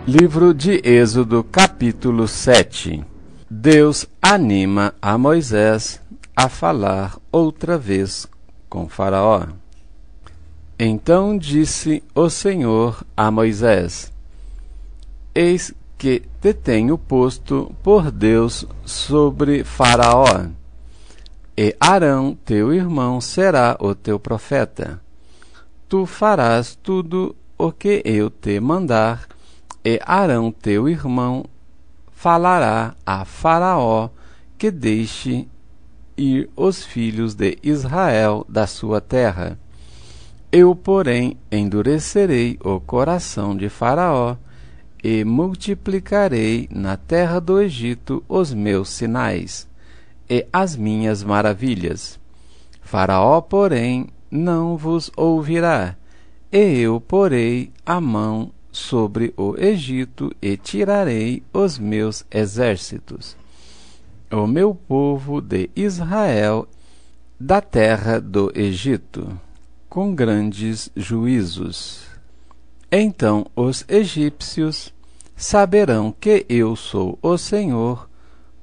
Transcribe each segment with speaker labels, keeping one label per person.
Speaker 1: Livro de Êxodo, capítulo 7. Deus anima a Moisés a falar outra vez com Faraó. Então disse o Senhor a Moisés: Eis que te tenho posto por Deus sobre Faraó, e Arão teu irmão será o teu profeta. Tu farás tudo o que eu te mandar, e Arão teu irmão falará a Faraó que deixe ir os filhos de Israel da sua terra. Eu, porém, endurecerei o coração de Faraó e multiplicarei na terra do Egito os meus sinais e as minhas maravilhas. Faraó, porém, não vos ouvirá, e eu porei a mão sobre o Egito e tirarei os meus exércitos, o meu povo de Israel, da terra do Egito, com grandes juízos. Então os egípcios saberão que eu sou o Senhor,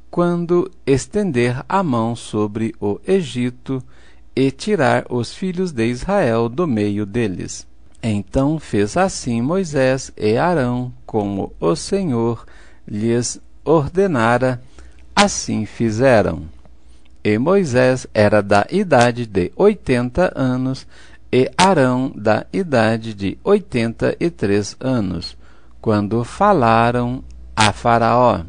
Speaker 1: quando estender a mão sobre o Egito e tirar os filhos de Israel do meio deles. Então fez assim Moisés e Arão, como o Senhor lhes ordenara, assim fizeram. E Moisés era da idade de 80 anos, e Arão da idade de 83 anos, quando falaram a Faraó.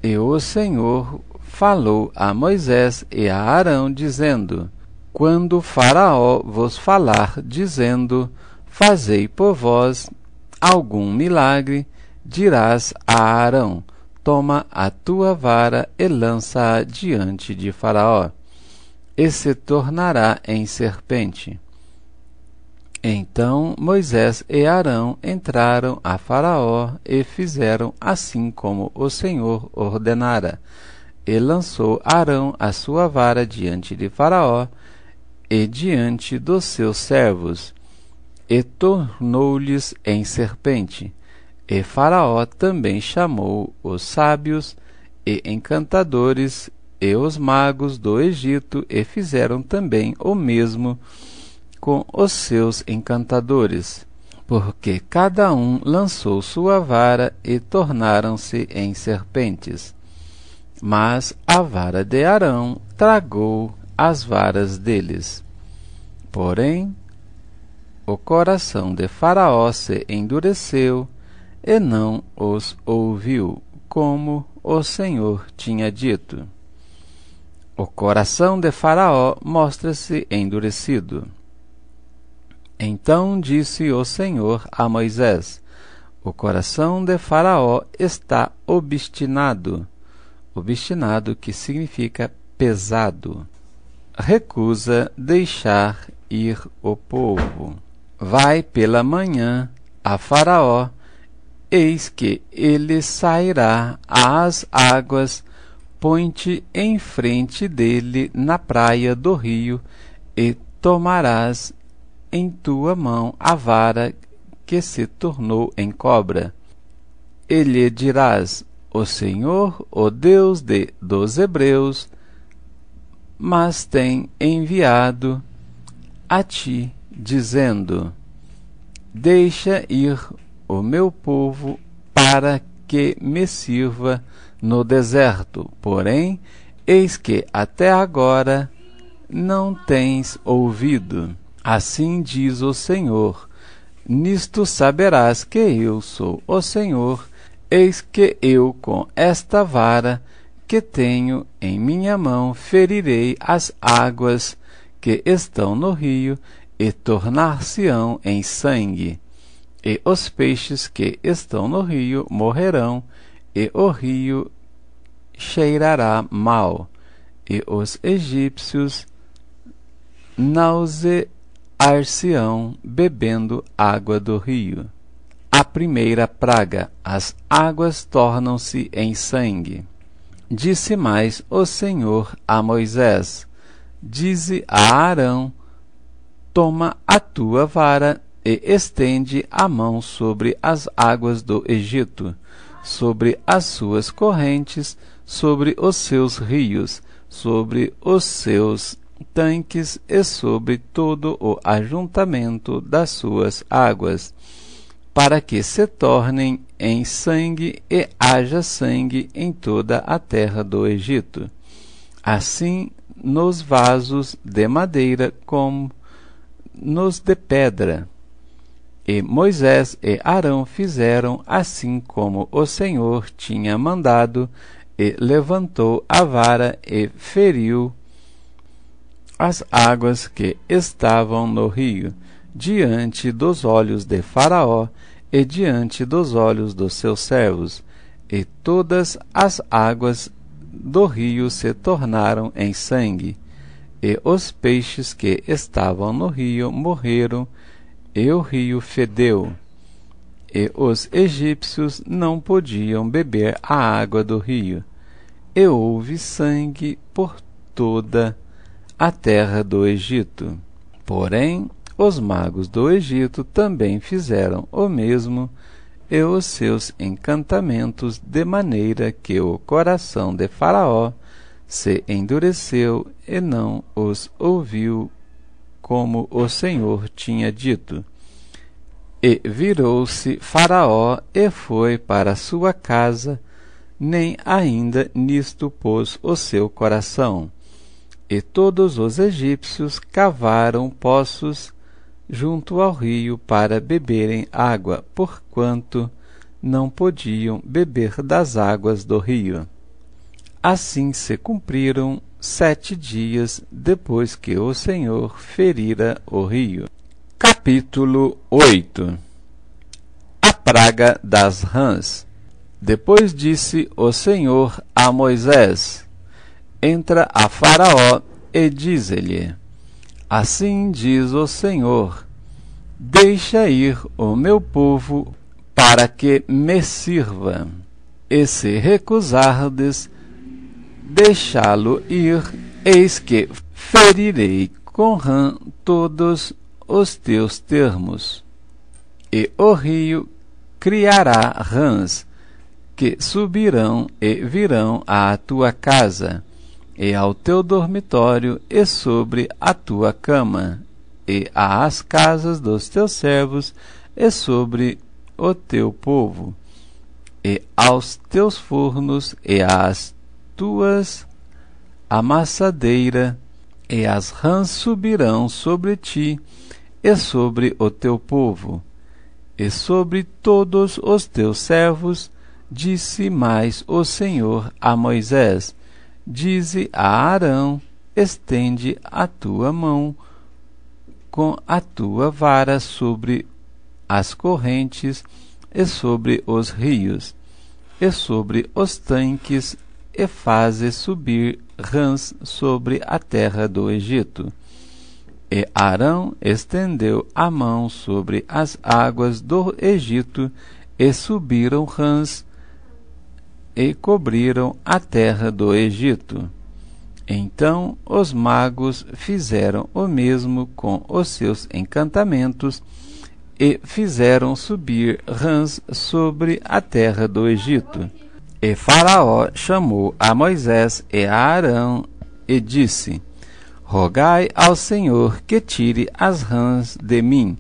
Speaker 1: E o Senhor falou a Moisés e a Arão, dizendo: Quando Faraó vos falar, dizendo: Fazei por vós algum milagre, dirás a Arão: Toma a tua vara e lança-a diante de Faraó, e se tornará em serpente. Então Moisés e Arão entraram a Faraó e fizeram assim como o Senhor ordenara. E lançou Arão a sua vara diante de Faraó e diante dos seus servos, e tornou-lhes em serpente. E Faraó também chamou os sábios e encantadores e os magos do Egito, e fizeram também o mesmo com os seus encantadores, porque cada um lançou sua vara e tornaram-se em serpentes. Mas a vara de Arão tragou as varas deles. Porém, o coração de Faraó se endureceu e não os ouviu, como o Senhor tinha dito. O coração de Faraó mostra-se endurecido. Então disse o Senhor a Moisés: O coração de Faraó está obstinado. Obstinado, que significa pesado. Recusa deixar ir o povo. Vai pela manhã a Faraó, eis que ele sairá às águas, põe-te em frente dele na praia do rio, e tomarás em tua mão a vara que se tornou em cobra. E lhe dirás: O Senhor, o Deus dos Hebreus, mas tem enviado a ti, dizendo: Deixa ir o meu povo para que me sirva no deserto. Porém, eis que até agora não tens ouvido. Assim diz o Senhor: Nisto saberás que eu sou o Senhor. Eis que eu, com esta vara que tenho em minha mão, ferirei as águas que estão no rio, e tornar-se-ão em sangue, e os peixes que estão no rio morrerão, e o rio cheirará mal, e os egípcios nausear-se-ão bebendo água do rio. A primeira praga: as águas tornam-se em sangue. Disse mais o Senhor a Moisés: Dize a Arão: Toma a tua vara e estende a mão sobre as águas do Egito, sobre as suas correntes, sobre os seus rios, sobre os seus tanques e sobre todo o ajuntamento das suas águas, para que se tornem em sangue e haja sangue em toda a terra do Egito. Assim nos vasos de madeira como nos de pedra. E Moisés e Arão fizeram assim como o Senhor tinha mandado, e levantou a vara e feriu as águas que estavam no rio, diante dos olhos de Faraó e diante dos olhos dos seus servos, e todas as águas do rio se tornaram em sangue, e os peixes que estavam no rio morreram, e o rio fedeu, e os egípcios não podiam beber a água do rio, e houve sangue por toda a terra do Egito. Porém, os magos do Egito também fizeram o mesmo, e os seus encantamentos, de maneira que o coração de Faraó se endureceu e não os ouviu, como o Senhor tinha dito. E virou-se Faraó e foi para sua casa, nem ainda nisto pôs o seu coração. E todos os egípcios cavaram poços junto ao rio para beberem água, porquanto não podiam beber das águas do rio. Assim se cumpriram 7 dias depois que o Senhor ferira o rio. Capítulo 8. A praga das rãs. Depois disse o Senhor a Moisés: Entra a Faraó e dize-lhe: Assim diz o Senhor: Deixa ir o meu povo para que me sirva. E se recusardes deixá-lo ir, eis que ferirei com rã todos os teus termos. E o rio criará rãs, que subirão e virão à tua casa, e ao teu dormitório, e sobre a tua cama, e às casas dos teus servos, e sobre o teu povo, e aos teus fornos, e às tuas amassadeira, e as rãs subirão sobre ti, e sobre o teu povo, e sobre todos os teus servos. Disse mais o Senhor a Moisés: Dize a Arão: Estende a tua mão com a tua vara sobre as correntes, e sobre os rios, e sobre os tanques, e faze subir rãs sobre a terra do Egito. E Arão estendeu a mão sobre as águas do Egito, e subiram rãs, e cobriram a terra do Egito. Então os magos fizeram o mesmo com os seus encantamentos, e fizeram subir rãs sobre a terra do Egito. E Faraó chamou a Moisés e a Arão, e disse: Rogai ao Senhor que tire as rãs de mim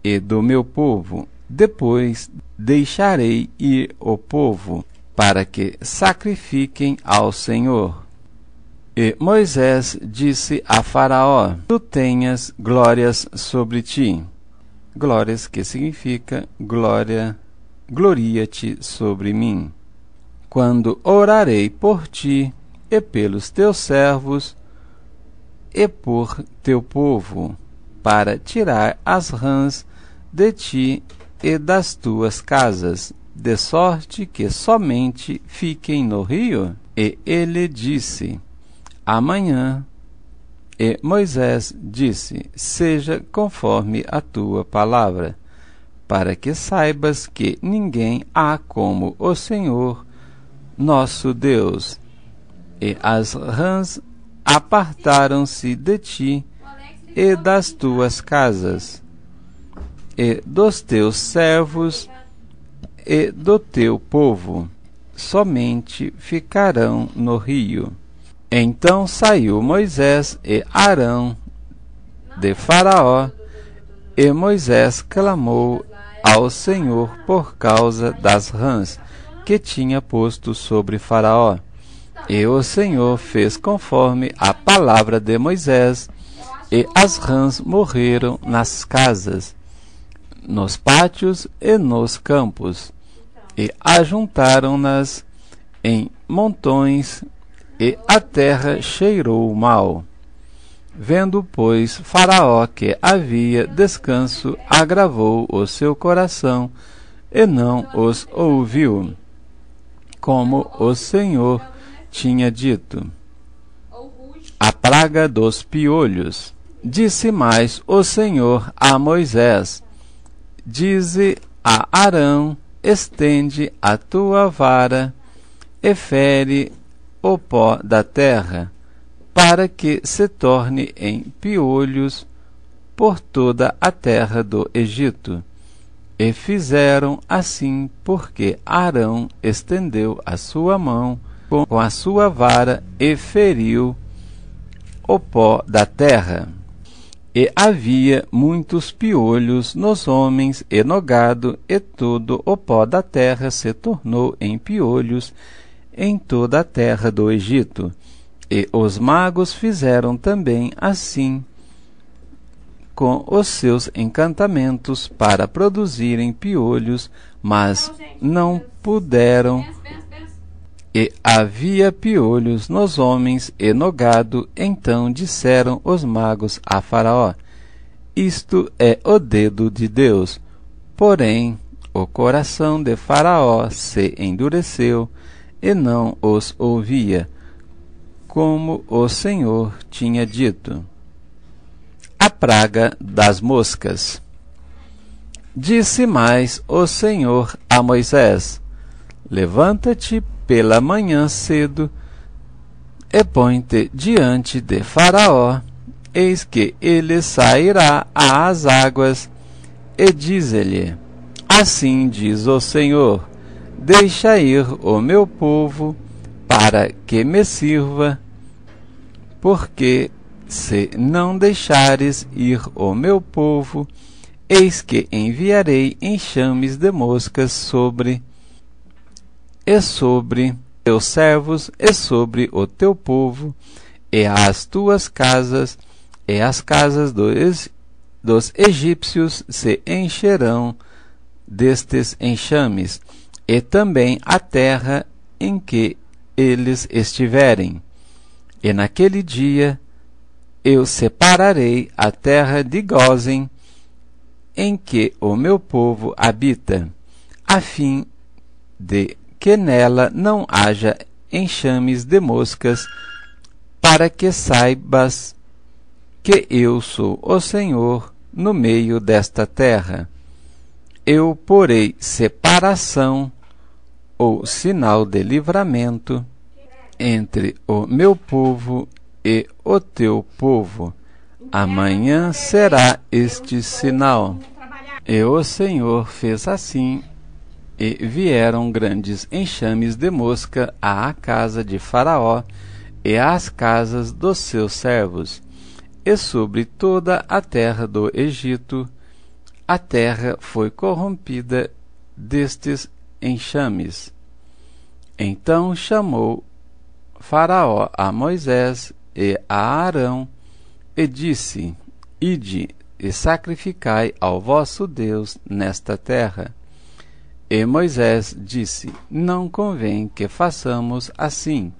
Speaker 1: e do meu povo. Depois deixarei ir o povo, para que sacrifiquem ao Senhor. E Moisés disse a Faraó: Tu tenhas glórias sobre ti. Glórias, que significa glória, gloria-te sobre mim. Quando orarei por ti e pelos teus servos e por teu povo, para tirar as rãs de ti e das tuas casas, de sorte que somente fiquem no rio? E ele disse: Amanhã. E Moisés disse: Seja conforme a tua palavra, para que saibas que ninguém há como o Senhor, nosso Deus. E as rãs apartaram-se de ti e das tuas casas. e dos teus servos e do teu povo, somente ficarão no rio. Então saiu Moisés e Arão de Faraó, e Moisés clamou ao Senhor por causa das rãs que tinha posto sobre Faraó. E o Senhor fez conforme a palavra de Moisés, e as rãs morreram nas casas, nos pátios e nos campos, e ajuntaram-nas em montões, e a terra cheirou mal. Vendo, pois, Faraó que havia descanso, agravou o seu coração, e não os ouviu, como o Senhor tinha dito. A praga dos piolhos. Disse mais o Senhor a Moisés: dize a Arão: estende a tua vara e fere o pó da terra, para que se torne em piolhos por toda a terra do Egito. E fizeram assim, porque Arão estendeu a sua mão com a sua vara e feriu o pó da terra. E havia muitos piolhos nos homens e no gado, e todo o pó da terra se tornou em piolhos em toda a terra do Egito. E os magos fizeram também assim com os seus encantamentos para produzirem piolhos, mas não puderam. E havia piolhos nos homens e no gado. Então disseram os magos a Faraó: isto é o dedo de Deus. Porém, o coração de Faraó se endureceu e não os ouvia, como o Senhor tinha dito. A praga das moscas. Disse mais o Senhor a Moisés: levanta-te pela manhã cedo e põe-te diante de Faraó, eis que ele sairá às águas, e dize-lhe: assim diz o Senhor, deixa ir o meu povo, para que me sirva, porque se não deixares ir o meu povo, eis que enviarei enxames de moscas sobre teus servos e sobre o teu povo, e as tuas casas e as casas dos egípcios se encherão destes enxames, e também a terra em que eles estiverem. E naquele dia eu separarei a terra de Gósen, em que o meu povo habita, a fim de que nela não haja enxames de moscas, para que saibas que eu sou o Senhor no meio desta terra. Eu porei separação, ou sinal de livramento, entre o meu povo e o teu povo. Amanhã será este sinal. E o Senhor fez assim, e vieram grandes enxames de mosca à casa de Faraó e às casas dos seus servos, e sobre toda a terra do Egito. A terra foi corrompida destes enxames. Então chamou Faraó a Moisés e a Arão, e disse: ide e sacrificai ao vosso Deus nesta terra. E Moisés disse: não convém que façamos assim,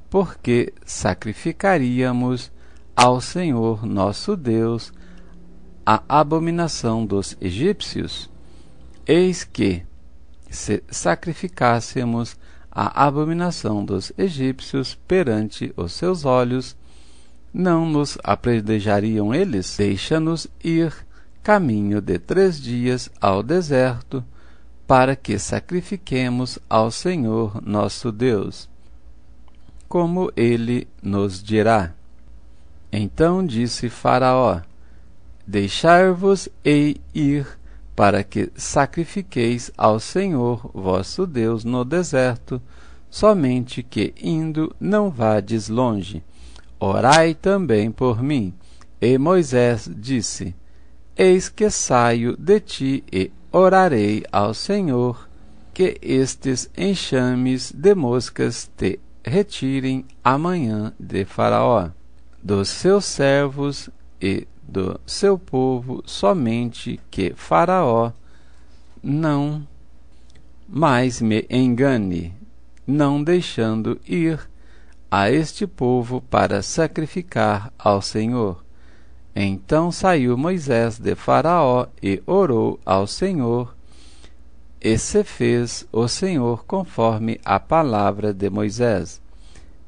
Speaker 1: porque sacrificaríamos ao Senhor nosso Deus a abominação dos egípcios. Eis que, se sacrificássemos a abominação dos egípcios perante os seus olhos, não nos apredejariam eles? Deixa-nos ir caminho de 3 dias ao deserto, para que sacrifiquemos ao Senhor nosso Deus, como ele nos dirá. Então disse Faraó: deixar-vos-ei ir para que sacrifiqueis ao Senhor vosso Deus no deserto, somente que indo não vades longe. Orai também por mim. E Moisés disse: Eis que saio de ti e orarei ao Senhor, que estes enxames de moscas te retirem amanhã de Faraó, dos seus servos e do seu povo, somente que Faraó não mais me engane, não deixando ir a este povo para sacrificar ao Senhor. Então saiu Moisés de Faraó e orou ao Senhor, e se fez o Senhor conforme a palavra de Moisés.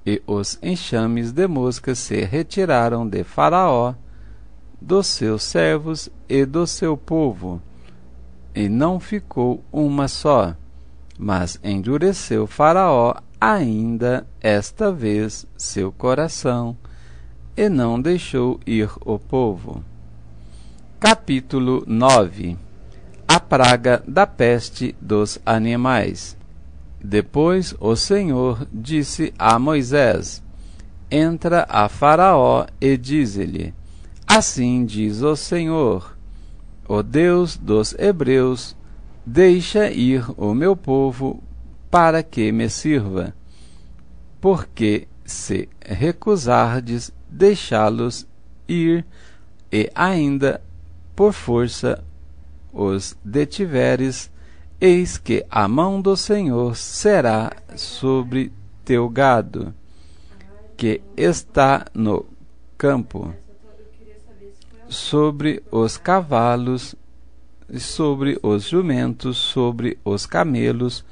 Speaker 1: E os enxames de moscas se retiraram de Faraó, dos seus servos e do seu povo, e não ficou uma só. Mas endureceu Faraó ainda esta vez seu coração, e não deixou ir o povo. Capítulo 9. A praga da peste dos animais. Depois o Senhor disse a Moisés: Entra a Faraó e dize-lhe: Assim diz o Senhor, o Deus dos Hebreus: Deixa ir o meu povo para que me sirva. Porque se recusardes deixá-los ir, e ainda por força os detiveres, eis que a mão do Senhor será sobre teu gado, que está no campo, sobre os cavalos, sobre os jumentos, sobre os camelos,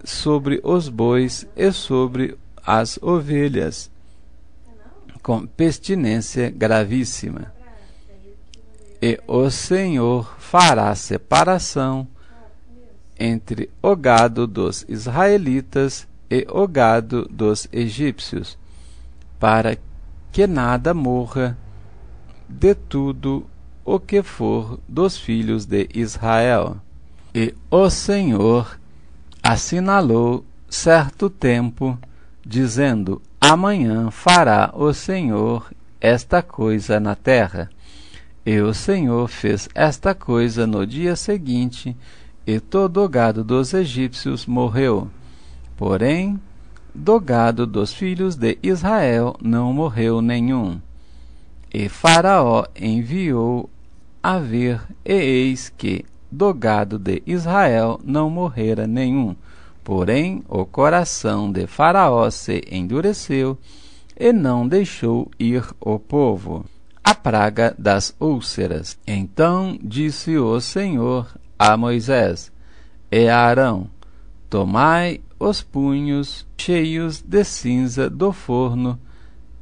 Speaker 1: sobre os bois e sobre as ovelhas, com pestilência gravíssima. E o Senhor fará separação entre o gado dos israelitas e o gado dos egípcios, para que nada morra de tudo o que for dos filhos de Israel. E o Senhor assinalou certo tempo, dizendo: Amanhã fará o Senhor esta coisa na terra. E o Senhor fez esta coisa no dia seguinte, e todo o gado dos egípcios morreu. Porém, do gado dos filhos de Israel não morreu nenhum. E Faraó enviou a ver, e eis que do gado de Israel não morrera nenhum. Porém, o coração de Faraó se endureceu, e não deixou ir o povo. A praga das úlceras. Então disse o Senhor a Moisés e a Arão: Tomai os punhos cheios de cinza do forno,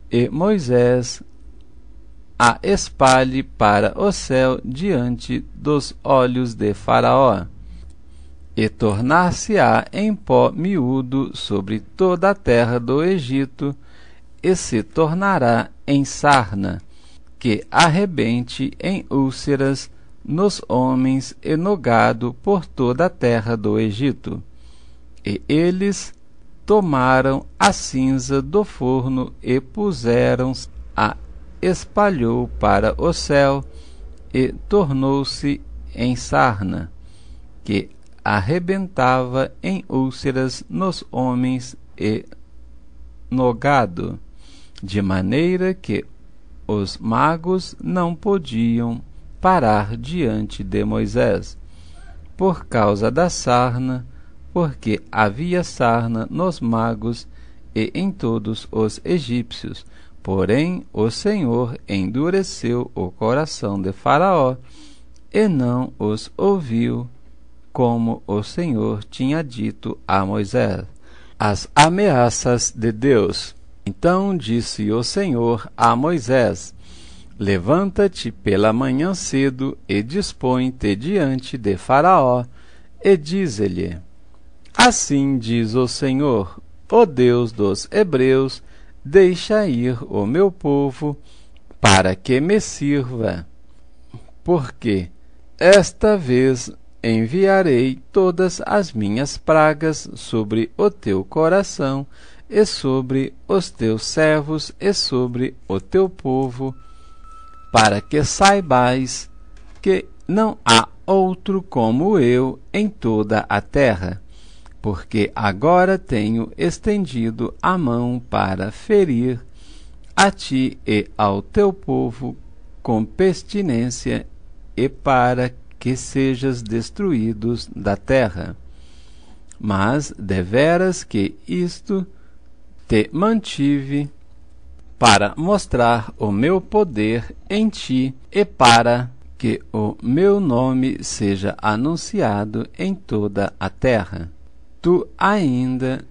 Speaker 1: e Moisés a espalhe para o céu diante dos olhos de Faraó, e tornar-se-á em pó miúdo sobre toda a terra do Egito, e se tornará em sarna, que arrebente em úlceras nos homens e no gado por toda a terra do Egito. E eles tomaram a cinza do forno e puseram-a, espalhou para o céu, e tornou-se em sarna, que arrebentava em úlceras nos homens e no gado, de maneira que os magos não podiam parar diante de Moisés, por causa da sarna, porque havia sarna nos magos e em todos os egípcios. Porém, o Senhor endureceu o coração de Faraó, e não os ouviu, como o Senhor tinha dito a Moisés. As ameaças de Deus. Então disse o Senhor a Moisés: Levanta-te pela manhã cedo e dispõe-te diante de Faraó, e dize-lhe: Assim diz o Senhor, o Deus dos Hebreus: Deixa ir o meu povo, para que me sirva. porque esta vez enviarei todas as minhas pragas sobre o teu coração e sobre os teus servos e sobre o teu povo, para que saibais que não há outro como eu em toda a terra, porque agora tenho estendido a mão para ferir a ti e ao teu povo com pestilência e para que sejas destruídos da terra. Mas deveras que isto te mantive para mostrar o meu poder em ti e para que o meu nome seja anunciado em toda a terra. Tu ainda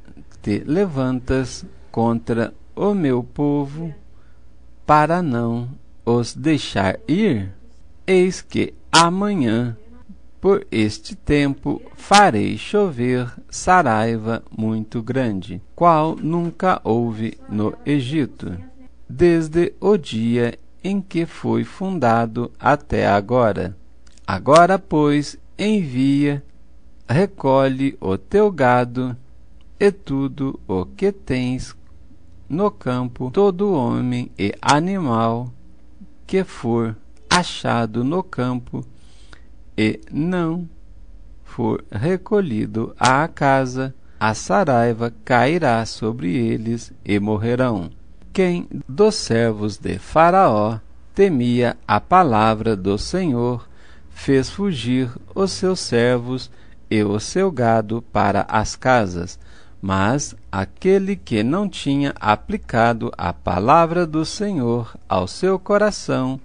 Speaker 1: te levantas contra o meu povo para não os deixar ir? Eis que amanhã, por este tempo, farei chover saraiva muito grande, qual nunca houve no Egito, desde o dia em que foi fundado até agora. Agora, pois, envia, recolhe o teu gado e tudo o que tens no campo, todo homem e animal que for achado no campo e não for recolhido à casa, a saraiva cairá sobre eles e morrerão. Quem dos servos de Faraó temia a palavra do Senhor, fez fugir os seus servos e o seu gado para as casas, mas aquele que não tinha aplicado a palavra do Senhor ao seu coração,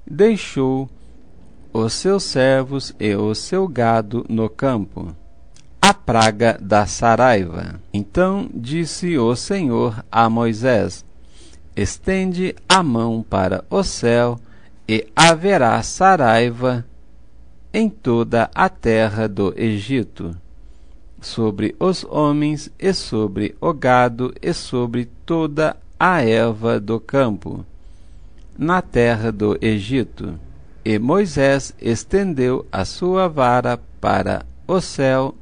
Speaker 1: deixou os seus servos e o seu gado no campo. A praga da saraiva. Então disse o Senhor a Moisés: estende a mão para o céu, e haverá saraiva em toda a terra do Egito, sobre os homens e sobre o gado e sobre toda a erva do campo, na terra do Egito. E Moisés estendeu a sua vara para o céu,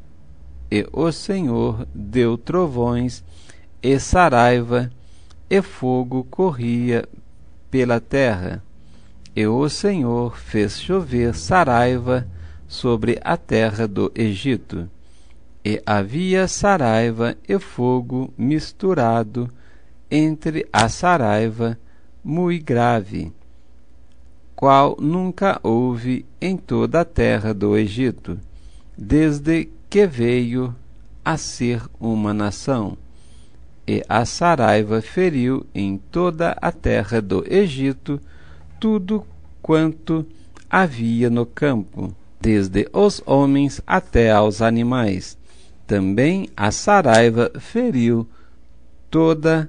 Speaker 1: e o Senhor deu trovões e saraiva, e fogo corria pela terra. E o Senhor fez chover saraiva sobre a terra do Egito. E havia saraiva e fogo misturado entre a saraiva, muito grave, qual nunca houve em toda a terra do Egito, desde que veio a ser uma nação. E a saraiva feriu em toda a terra do Egito tudo quanto havia no campo, desde os homens até aos animais. Também a saraiva feriu toda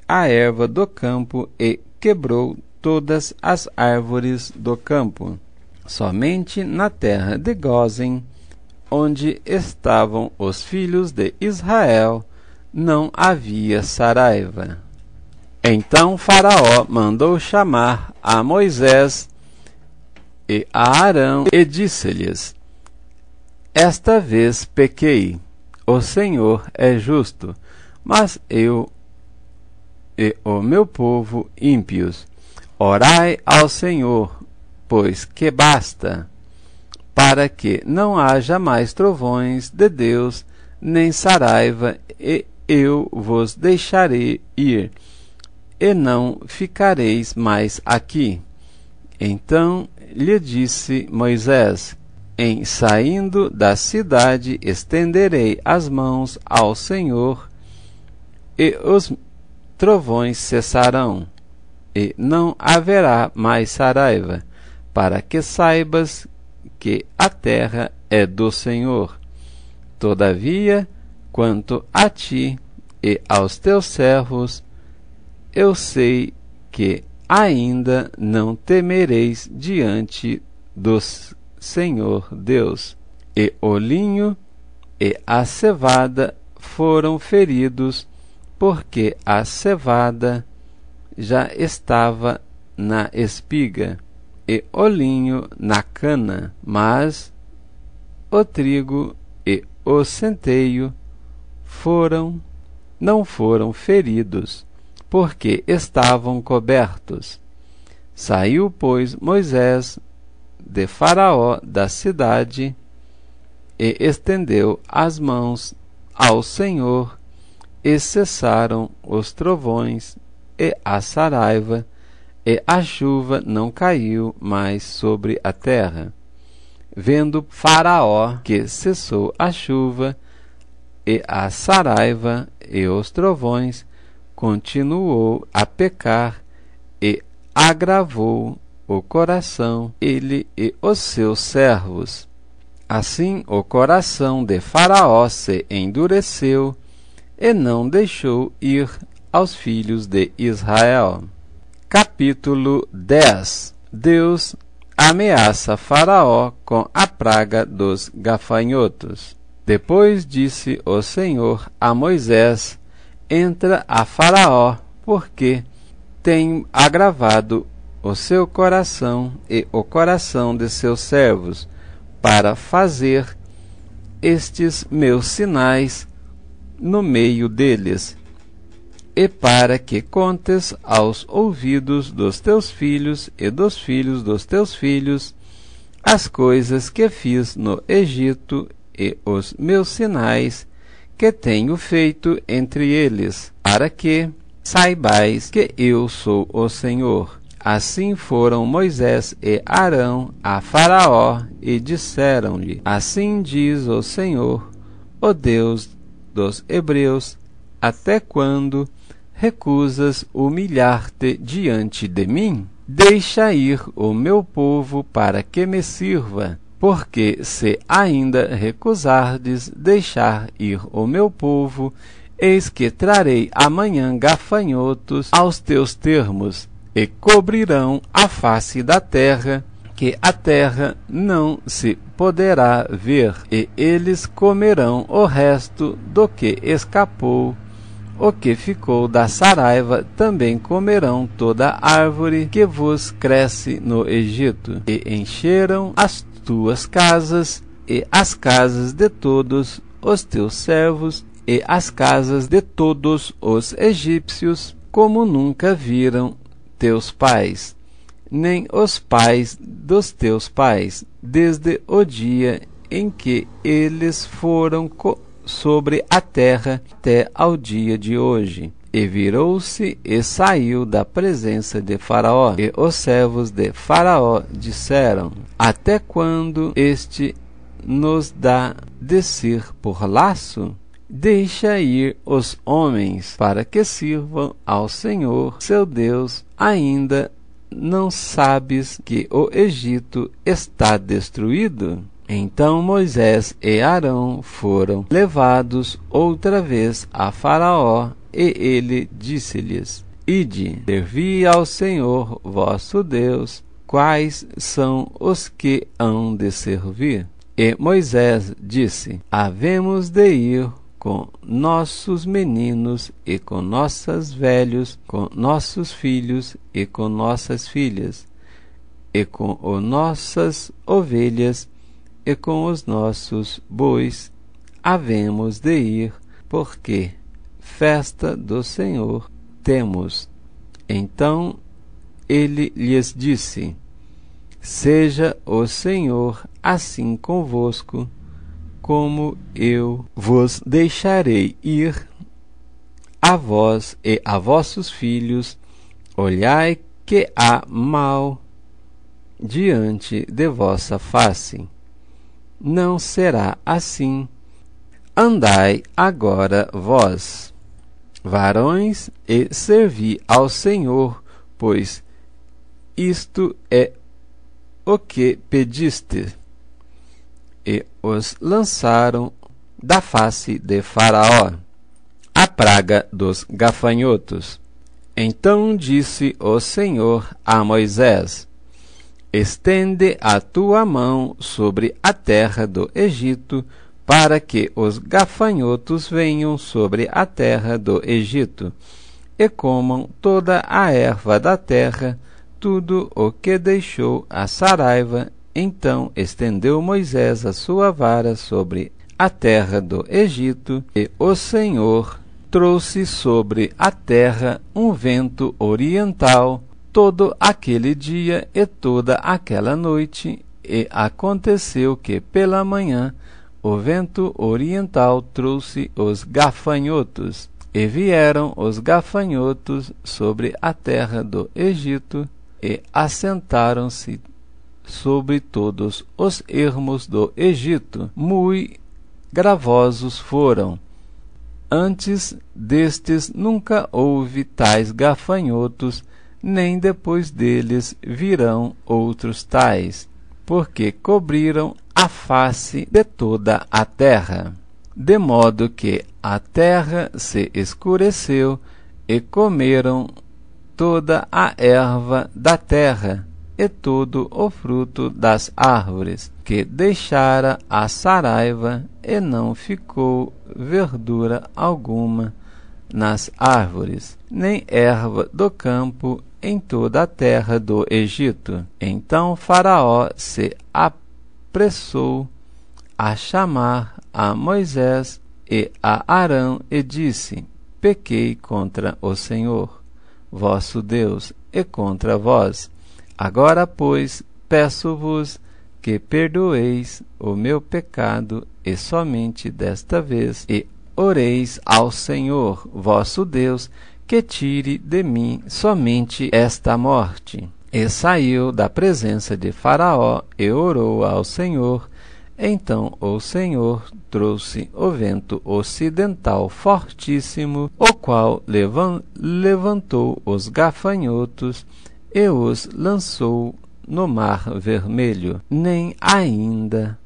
Speaker 1: a erva do campo e quebrou todas as árvores do campo. Somente na terra de Gósen, onde estavam os filhos de Israel, não havia saraiva. Então Faraó mandou chamar a Moisés e a Arão e disse-lhes: esta vez pequei, o Senhor é justo, mas eu e o meu povo ímpios. Orai ao Senhor, pois que basta, para que não haja mais trovões de Deus, nem saraiva, e eu vos deixarei ir, e não ficareis mais aqui. Então lhe disse Moisés: em saindo da cidade estenderei as mãos ao Senhor, e os trovões cessarão, e não haverá mais saraiva, para que saibas que a terra é do Senhor. Todavia, quanto a ti e aos teus servos, eu sei que ainda não temereis diante do Senhor Deus. E o linho e a cevada foram feridos, porque a cevada já estava na espiga, e o linho na cana, mas o trigo e o centeio não foram feridos, porque estavam cobertos. Saiu, pois, Moisés de Faraó da cidade e estendeu as mãos ao Senhor, e cessaram os trovões e a saraiva, e a chuva não caiu mais sobre a terra. Vendo Faraó que cessou a chuva e a saraiva e os trovões, continuou a pecar e agravou o coração, ele e os seus servos. Assim o coração de Faraó se endureceu e não deixou ir aos filhos de Israel. Capítulo 10. Deus ameaça Faraó com a praga dos gafanhotos. Depois disse o Senhor a Moisés: entra a Faraó, porque tem agravado o seu coração e o coração de seus servos, para fazer estes meus sinais no meio deles, e para que contes aos ouvidos dos teus filhos e dos filhos dos teus filhos as coisas que fiz no Egito e os meus sinais que tenho feito entre eles, para que saibais que eu sou o Senhor. Assim foram Moisés e Arão a Faraó e disseram-lhe: assim diz o Senhor, o Deus dos hebreus, até quando recusas humilhar-te diante de mim? Deixa ir o meu povo para que me sirva, porque se ainda recusardes deixar ir o meu povo, eis que trarei amanhã gafanhotos aos teus termos, e cobrirão a face da terra, que a terra não se poderá ver, e eles comerão o resto do que escapou. O que ficou da saraiva também comerão toda árvore que vos cresce no Egito, e encheram as tuas casas, e as casas de todos os teus servos, e as casas de todos os egípcios, como nunca viram teus pais, nem os pais dos teus pais, desde o dia em que eles foram sobre a terra até ao dia de hoje. E virou-se e saiu da presença de Faraó. E os servos de Faraó disseram: até quando este nos dá descer por laço? Deixa ir os homens, para que sirvam ao Senhor, seu Deus. Ainda não sabes que o Egito está destruído? Então Moisés e Arão foram levados outra vez a Faraó, e ele disse-lhes: ide, servi ao Senhor vosso Deus. Quais são os que hão de servir? E Moisés disse: havemos de ir com nossos meninos e com nossos velhos, com nossos filhos e com nossas filhas, e com as nossas ovelhas e com os nossos bois, havemos de ir, porque festa do Senhor temos. Então ele lhes disse: seja o Senhor assim convosco, como eu vos deixarei ir, a vós e a vossos filhos. Olhai que há mal diante de vossa face. Não será assim. Andai agora vós, varões, e servi ao Senhor, pois isto é o que pediste. E os lançaram da face de Faraó, a praga dos gafanhotos. Então disse o Senhor a Moisés: estende a tua mão sobre a terra do Egito, para que os gafanhotos venham sobre a terra do Egito, e comam toda a erva da terra, tudo o que deixou a Saraiva. Então estendeu Moisés a sua vara sobre a terra do Egito, e o Senhor trouxe sobre a terra um vento oriental todo aquele dia e toda aquela noite, e aconteceu que pela manhã o vento oriental trouxe os gafanhotos, e vieram os gafanhotos sobre a terra do Egito, e assentaram-se sobre todos os ermos do Egito, muito gravosos foram. Antes destes nunca houve tais gafanhotos, nem depois deles virão outros tais, porque cobriram a face de toda a terra, de modo que a terra se escureceu, e comeram toda a erva da terra, e todo o fruto das árvores, que deixara a Saraiva, e não ficou verdura alguma nas árvores, nem erva do campo em toda a terra do Egito. Então Faraó se apressou a chamar a Moisés e a Arão e disse: Pequei contra o Senhor, vosso Deus, e contra vós. Agora, pois, peço-vos que perdoeis o meu pecado, e somente desta vez, e oreis ao Senhor, vosso Deus, que tire de mim somente esta morte. E saiu da presença de Faraó, e orou ao Senhor. Então o Senhor trouxe o vento ocidental fortíssimo, o qual levantou os gafanhotos, e os lançou no mar vermelho. Nem ainda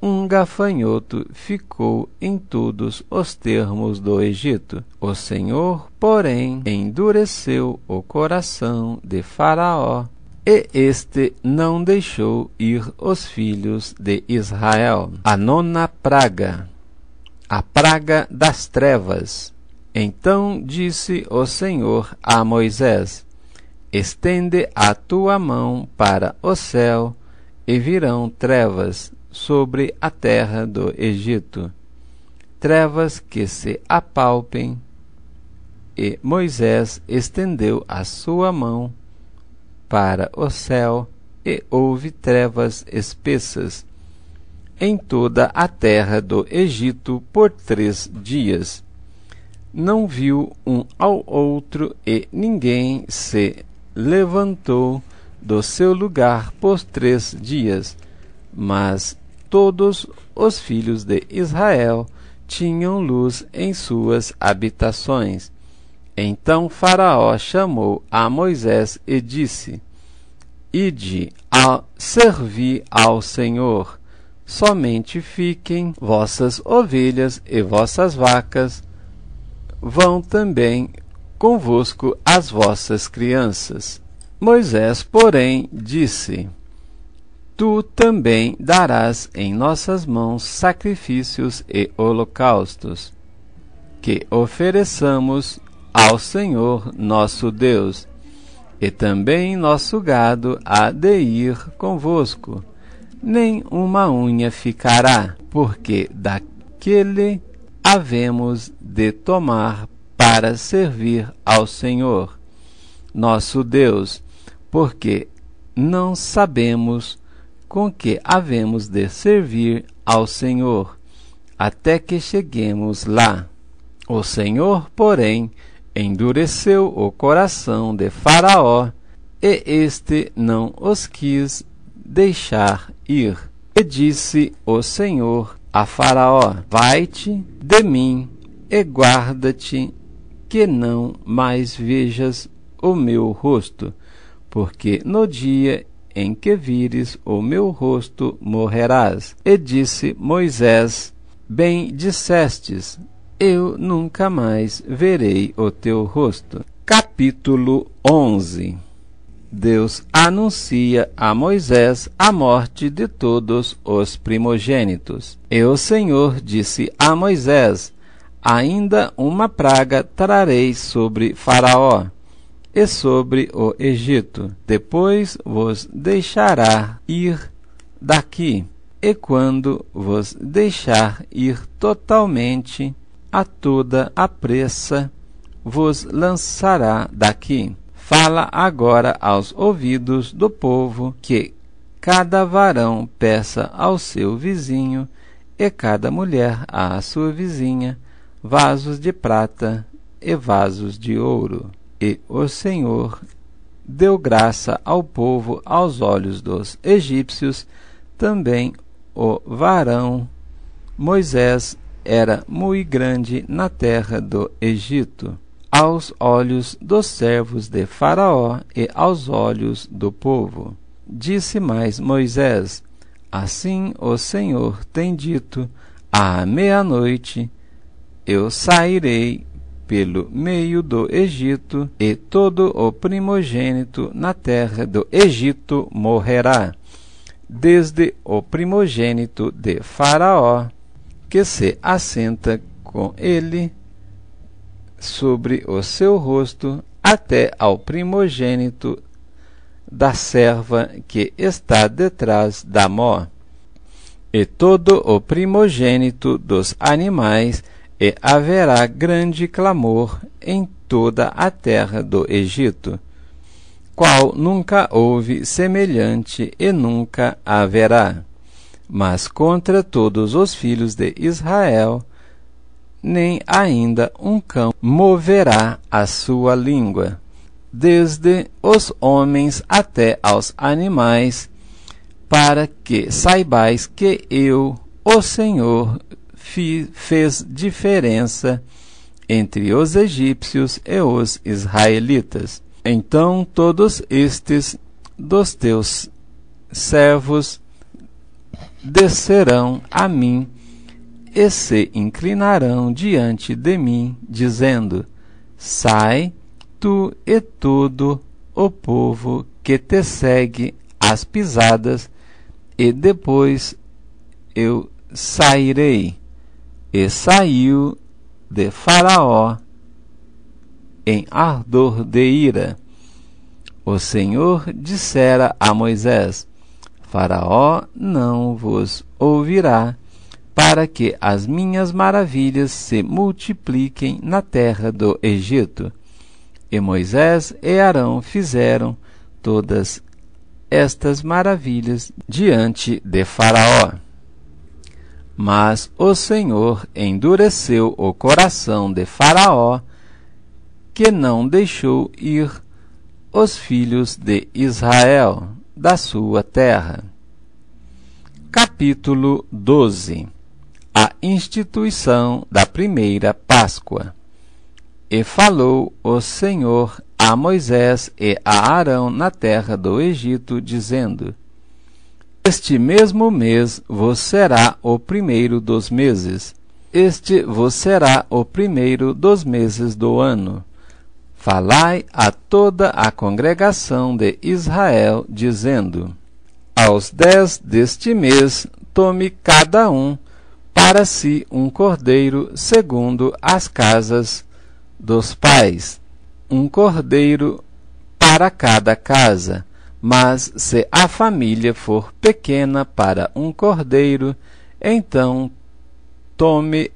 Speaker 1: um gafanhoto ficou em todos os termos do Egito. O Senhor, porém, endureceu o coração de Faraó, e este não deixou ir os filhos de Israel. A nona praga, a praga das trevas. Então disse o Senhor a Moisés: Estende a tua mão para o céu, e virão trevas sobre a terra do Egito, trevas que se apalpem. E Moisés estendeu a sua mão para o céu, e houve trevas espessas em toda a terra do Egito por 3 dias. Não viu um ao outro, e ninguém se levantou do seu lugar por 3 dias, mas todos os filhos de Israel tinham luz em suas habitações. Então Faraó chamou a Moisés e disse: Ide a servir ao Senhor, somente fiquem vossas ovelhas e vossas vacas, vão também convosco as vossas crianças. Moisés, porém, disse: Tu também darás em nossas mãos sacrifícios e holocaustos, que ofereçamos ao Senhor nosso Deus, e também nosso gado há de ir convosco. Nem uma unha ficará, porque daquele havemos de tomar para servir ao Senhor nosso Deus, porque não sabemos com que havemos de servir ao Senhor, até que cheguemos lá. O Senhor, porém, endureceu o coração de Faraó, e este não os quis deixar ir. E disse o Senhor a Faraó: Vai-te de mim, e guarda-te que não mais vejas o meu rosto, porque no dia em que vires o meu rosto morrerás. E disse Moisés: Bem dissestes, eu nunca mais verei o teu rosto. Capítulo 11. Deus anuncia a Moisés a morte de todos os primogênitos. E o Senhor disse a Moisés: Ainda uma praga trarei sobre Faraó, e sobre o Egito. Depois vos deixará ir daqui, e quando vos deixar ir totalmente, a toda a pressa, vos lançará daqui. Fala agora aos ouvidos do povo que cada varão peça ao seu vizinho e cada mulher à sua vizinha vasos de prata e vasos de ouro. E o Senhor deu graça ao povo aos olhos dos egípcios. Também o varão Moisés era muito grande na terra do Egito, aos olhos dos servos de Faraó e aos olhos do povo. Disse mais Moisés: assim o Senhor tem dito: à meia-noite eu sairei pelo meio do Egito, e todo o primogênito na terra do Egito morrerá, desde o primogênito de Faraó, que se assenta com ele sobre o seu rosto, até ao primogênito da serva que está detrás da mó, e todo o primogênito dos animais, e haverá grande clamor em toda a terra do Egito, qual nunca houve semelhante e nunca haverá. Mas contra todos os filhos de Israel, nem ainda um cão moverá a sua língua, desde os homens até aos animais, para que saibais que eu, o Senhor, fez diferença entre os egípcios e os israelitas. Então todos estes dos teus servos descerão a mim e se inclinarão diante de mim, dizendo: sai tu e todo o povo que te segue às pisadas, e depois eu sairei. E saiu de Faraó em ardor de ira. O Senhor dissera a Moisés: Faraó não vos ouvirá, para que as minhas maravilhas se multipliquem na terra do Egito. E Moisés e Arão fizeram todas estas maravilhas diante de Faraó. Mas o Senhor endureceu o coração de Faraó, que não deixou ir os filhos de Israel da sua terra. Capítulo 12. A instituição da primeira Páscoa. E falou o Senhor a Moisés e a Arão na terra do Egito, dizendo: este mesmo mês vos será o primeiro dos meses. Este vos será o primeiro dos meses do ano. Falai a toda a congregação de Israel, dizendo: aos 10 deste mês, tome cada um para si um cordeiro segundo as casas dos pais, um cordeiro para cada casa. Mas se a família for pequena para um cordeiro, então tome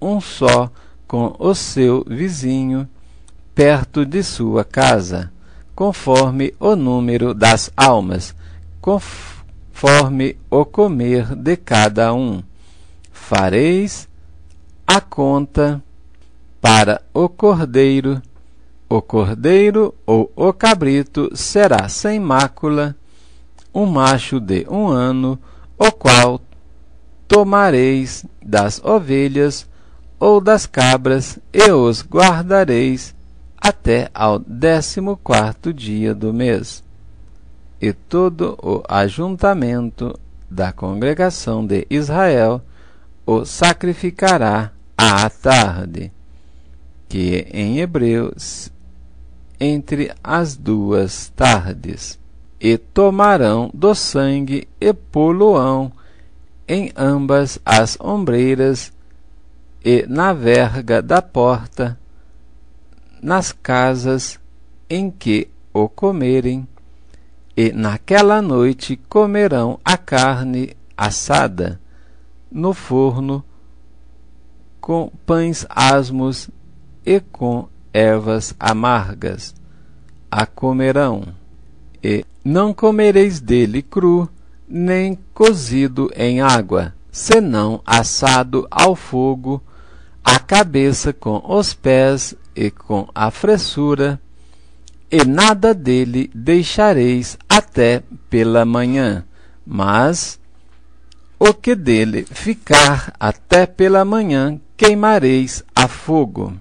Speaker 1: um só com o seu vizinho perto de sua casa, conforme o número das almas, conforme o comer de cada um. Fareis a conta para o cordeiro. O cordeiro ou o cabrito será sem mácula, um macho de 1 ano, o qual tomareis das ovelhas ou das cabras, e os guardareis até ao 14º dia do mês. E todo o ajuntamento da congregação de Israel o sacrificará à tarde, que em hebreu entre as 2 tardes, e tomarão do sangue e pô-lo-ão em ambas as ombreiras e na verga da porta, nas casas em que o comerem, e naquela noite comerão a carne assada no forno, com pães asmos e com ervas amargas a comerão. E não comereis dele cru, nem cozido em água, senão assado ao fogo, a cabeça com os pés e com a fressura, e nada dele deixareis até pela manhã, mas o que dele ficar até pela manhã queimareis a fogo.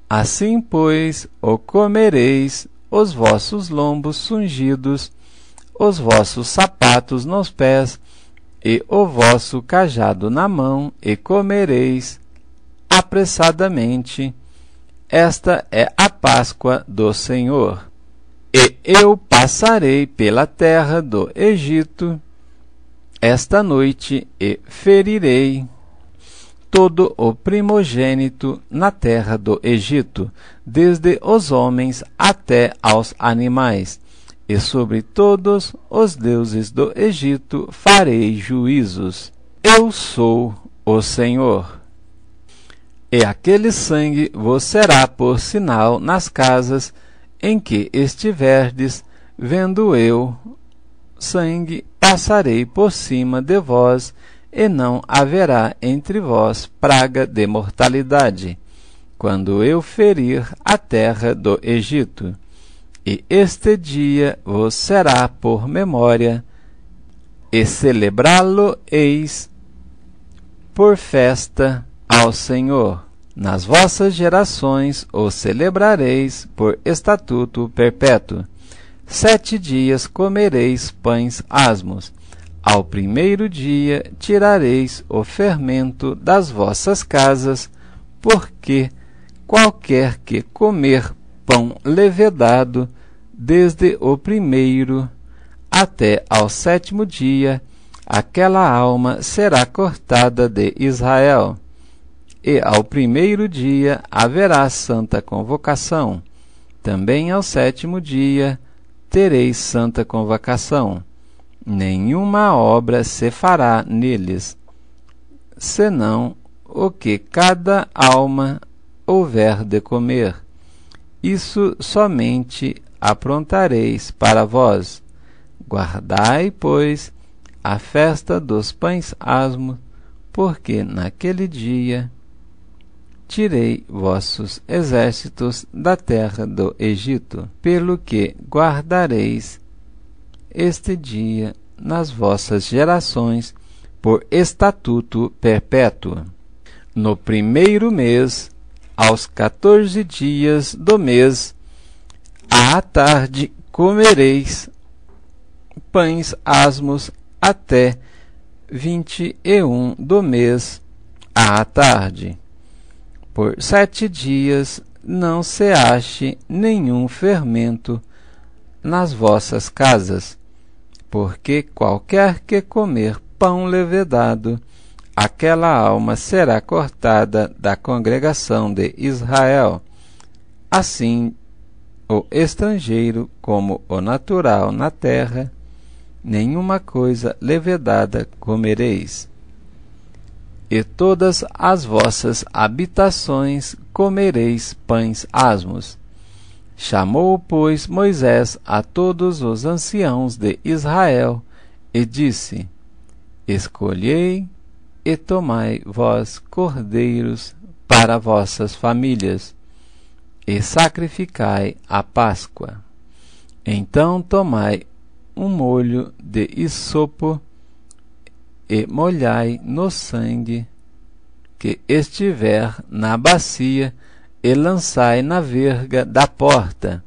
Speaker 1: Assim, pois, o comereis, os vossos lombos ungidos, os vossos sapatos nos pés, e o vosso cajado na mão, e comereis apressadamente. Esta é a Páscoa do Senhor. E eu passarei pela terra do Egito esta noite, e ferirei todo o primogênito na terra do Egito, desde os homens até aos animais, e sobre todos os deuses do Egito farei juízos. Eu sou o Senhor. E aquele sangue vos será por sinal nas casas em que estiverdes, vendo eu sangue, passarei por cima de vós, e não haverá entre vós praga de mortalidade, quando eu ferir a terra do Egito. E este dia vos será por memória, e celebrá-lo-eis por festa ao Senhor. Nas vossas gerações o celebrareis por estatuto perpétuo. 7 dias comereis pães asmos. Ao primeiro dia tirareis o fermento das vossas casas, porque qualquer que comer pão levedado, desde o primeiro até ao 7º dia, aquela alma será cortada de Israel. E ao primeiro dia haverá santa convocação. Também ao 7º dia tereis santa convocação. Nenhuma obra se fará neles, senão o que cada alma houver de comer. Isso somente aprontareis para vós. Guardai, pois, a festa dos pães asmos, porque naquele dia tirei vossos exércitos da terra do Egito, pelo que guardareis este dia nas vossas gerações por estatuto perpétuo. No primeiro mês, aos 14 dias do mês, à tarde comereis pães asmos até 21 do mês à tarde. Por 7 dias não se ache nenhum fermento nas vossas casas, porque qualquer que comer pão levedado, aquela alma será cortada da congregação de Israel. Assim, o estrangeiro como o natural na terra, nenhuma coisa levedada comereis. E todas as vossas habitações comereis pães asmos. Chamou, pois, Moisés a todos os anciãos de Israel, e disse: Escolhei e tomai vós cordeiros para vossas famílias, e sacrificai a Páscoa. Então tomai um molho de hisopo, e molhai no sangue que estiver na bacia, e lançai na verga da porta,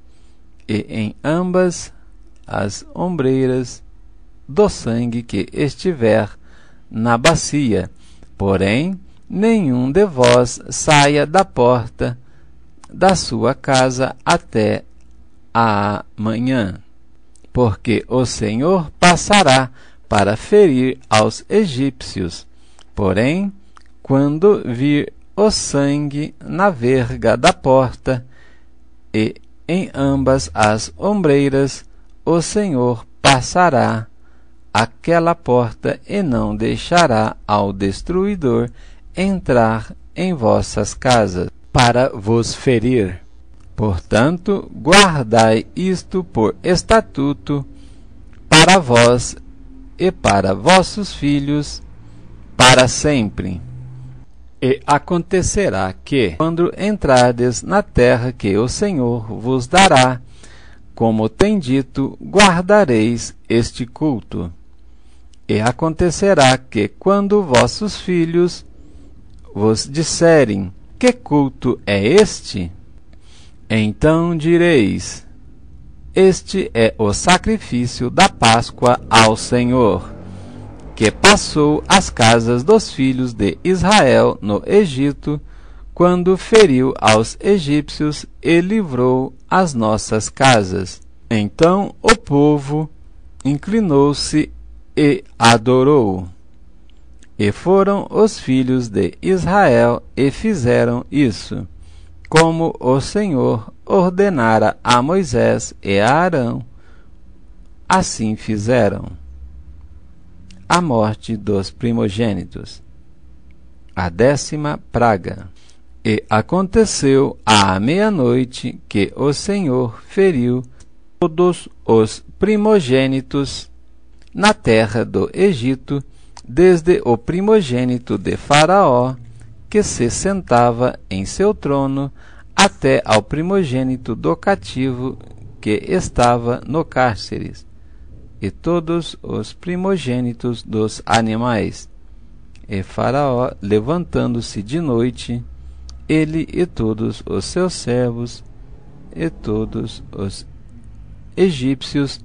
Speaker 1: e em ambas as ombreiras do sangue que estiver na bacia. Porém, nenhum de vós saia da porta da sua casa até a manhã, porque o Senhor passará para ferir aos egípcios. Porém, quando vir o sangue na verga da porta, e em ambas as ombreiras o Senhor passará aquela porta e não deixará ao destruidor entrar em vossas casas para vos ferir. Portanto, guardai isto por estatuto para vós e para vossos filhos para sempre. E acontecerá que, quando entrardes na terra que o Senhor vos dará, como tem dito, guardareis este culto. E acontecerá que, quando vossos filhos vos disserem: que culto é este? Então direis: este é o sacrifício da Páscoa ao Senhor, que passou as casas dos filhos de Israel no Egito, quando feriu aos egípcios e livrou as nossas casas. Então o povo inclinou-se e adorou. E foram os filhos de Israel e fizeram isso, como o Senhor ordenara a Moisés e a Arão. Assim fizeram. A morte dos primogênitos. A 10ª praga. E aconteceu à meia-noite que o Senhor feriu todos os primogênitos na terra do Egito, desde o primogênito de Faraó, que se sentava em seu trono, até ao primogênito do cativo que estava no cárcere, e todos os primogênitos dos animais. E Faraó, levantando-se de noite, ele e todos os seus servos, e todos os egípcios,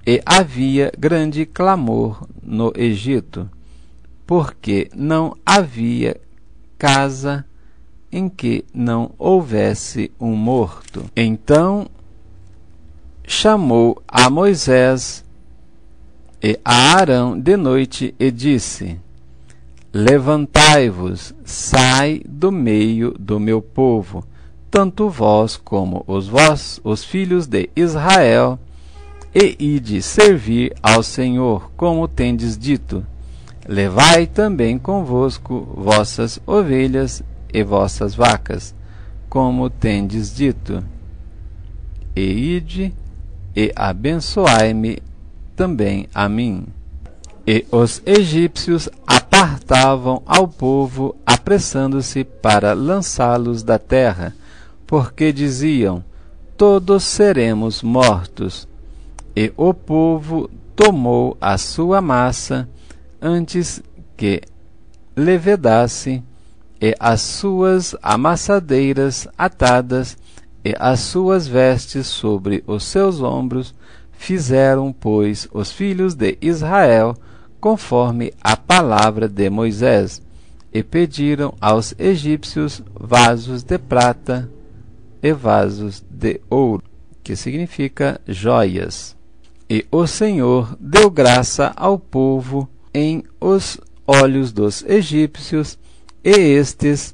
Speaker 1: e havia grande clamor no Egito, porque não havia casa em que não houvesse um morto. Então chamou a Moisés e a Arão de noite e disse: levantai-vos, sai do meio do meu povo, tanto vós como os filhos de Israel, e ide servir ao Senhor, como tendes dito. Levai também convosco vossas ovelhas e vossas vacas, como tendes dito. E ide e abençoai-me também a mim. E os egípcios apartavam ao povo, apressando-se para lançá-los da terra, porque diziam: todos seremos mortos. E o povo tomou a sua massa antes que levedasse, e as suas amassadeiras atadas, e as suas vestes sobre os seus ombros. Fizeram, pois, os filhos de Israel conforme a palavra de Moisés, e pediram aos egípcios vasos de prata e vasos de ouro, que significa joias. E o Senhor deu graça ao povo em os olhos dos egípcios, e estes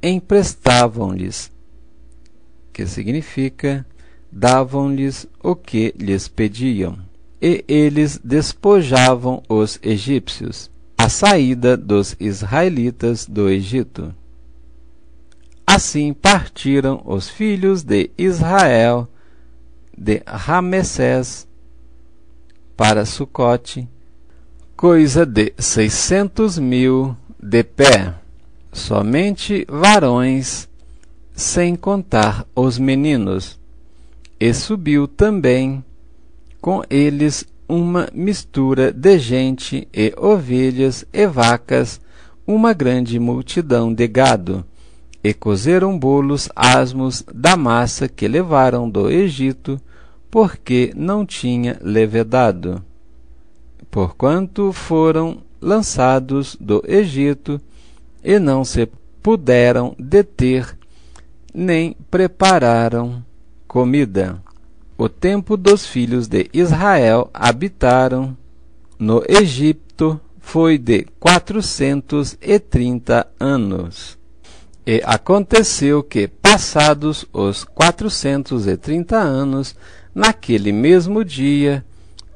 Speaker 1: emprestavam-lhes, que significa davam-lhes o que lhes pediam, e eles despojavam os egípcios, a saída dos israelitas do Egito. Assim partiram os filhos de Israel de Ramessés para Sucote, coisa de 600.000 de pé, somente varões, sem contar os meninos. E subiu também com eles uma mistura de gente e ovelhas e vacas, uma grande multidão de gado, e cozeram bolos asmos da massa que levaram do Egito, porque não tinha levedado, porquanto foram lançados do Egito, e não se puderam deter, nem prepararam comida. O tempo dos filhos de Israel habitaram no Egito foi de 430 anos. E aconteceu que, passados os 430 anos, naquele mesmo dia,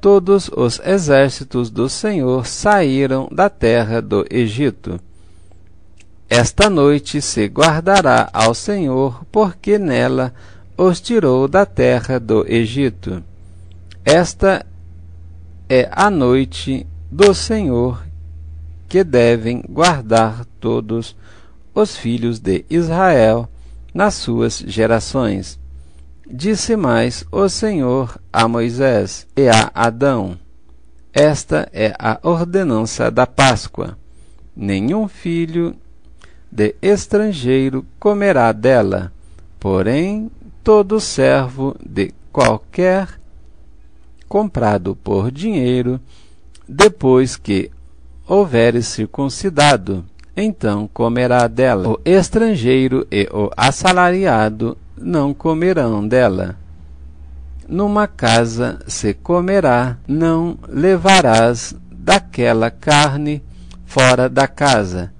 Speaker 1: todos os exércitos do Senhor saíram da terra do Egito. Esta noite se guardará ao Senhor, porque nela os tirou da terra do Egito. Esta é a noite do Senhor, que devem guardar todos os filhos de Israel nas suas gerações. Disse mais o Senhor a Moisés e a Adão: esta é a ordenança da Páscoa. Nenhum filho de estrangeiro comerá dela, porém todo servo de qualquer comprado por dinheiro, depois que houveres circuncidado, então comerá dela. O estrangeiro e o assalariado não comerão dela. Numa casa se comerá, não levarás daquela carne fora da casa,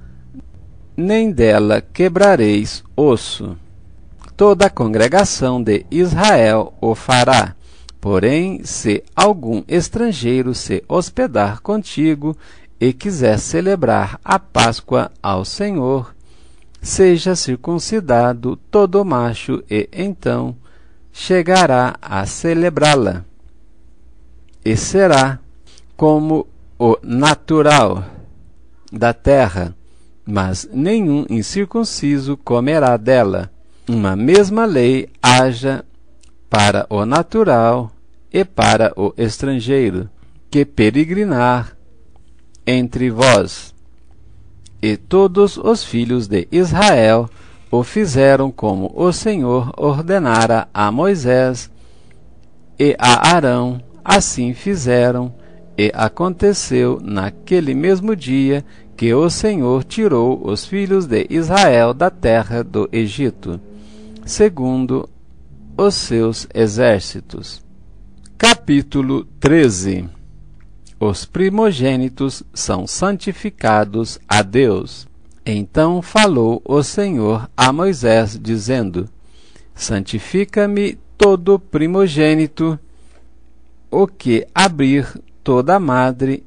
Speaker 1: nem dela quebrareis osso. Toda a congregação de Israel o fará. Porém, se algum estrangeiro se hospedar contigo e quiser celebrar a Páscoa ao Senhor, seja circuncidado todo macho e então chegará a celebrá-la. E será como o natural da terra, mas nenhum incircunciso comerá dela. Uma mesma lei haja para o natural e para o estrangeiro que peregrinar entre vós. E todos os filhos de Israel o fizeram como o Senhor ordenara a Moisés e a Arão, assim fizeram, e aconteceu naquele mesmo dia que o Senhor tirou os filhos de Israel da terra do Egito, segundo os seus exércitos. Capítulo 13. Os primogênitos são santificados a Deus. Então falou o Senhor a Moisés, dizendo: santifica-me todo primogênito, o que abrir toda madre,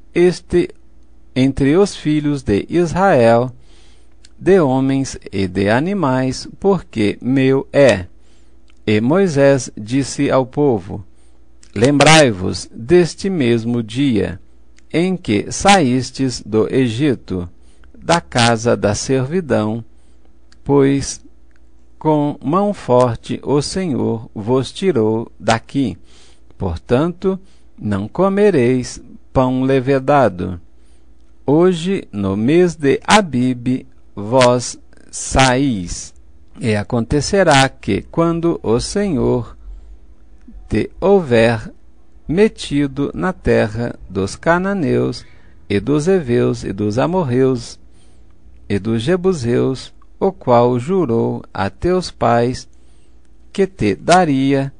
Speaker 1: entre os filhos de Israel, de homens e de animais, porque meu é. E Moisés disse ao povo: lembrai-vos deste mesmo dia, em que saístes do Egito, da casa da servidão, pois com mão forte o Senhor vos tirou daqui. Portanto, não comereis pão levedado. Hoje, no mês de Abibe, vós saís. E acontecerá que, quando o Senhor te houver metido na terra dos cananeus, e dos heveus, e dos amorreus, e dos jebuseus, o qual jurou a teus pais que te daria,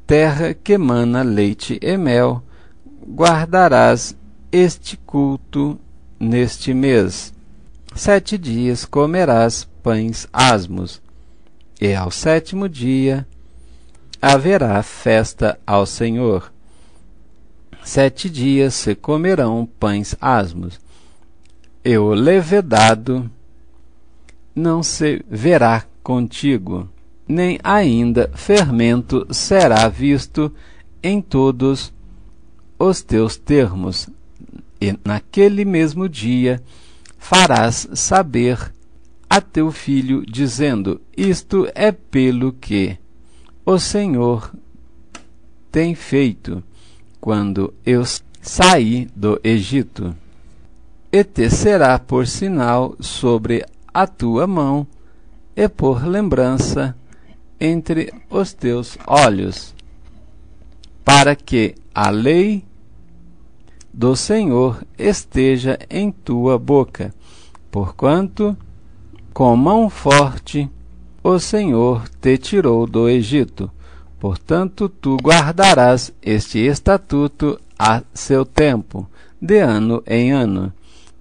Speaker 1: terra que mana leite e mel, guardarás este culto neste mês. 7 dias comerás pães asmos, e ao 7º dia haverá festa ao Senhor. 7 dias se comerão pães asmos, e o levedado não se verá contigo, nem ainda fermento será visto em todos os teus termos. E naquele mesmo dia farás saber a teu filho, dizendo: isto é pelo que o Senhor tem feito, quando eu saí do Egito. E te será por sinal sobre a tua mão, e por lembrança entre os teus olhos, para que a lei do Senhor esteja em tua boca, porquanto com mão forte o Senhor te tirou do Egito. Portanto, tu guardarás este estatuto a seu tempo, de ano em ano.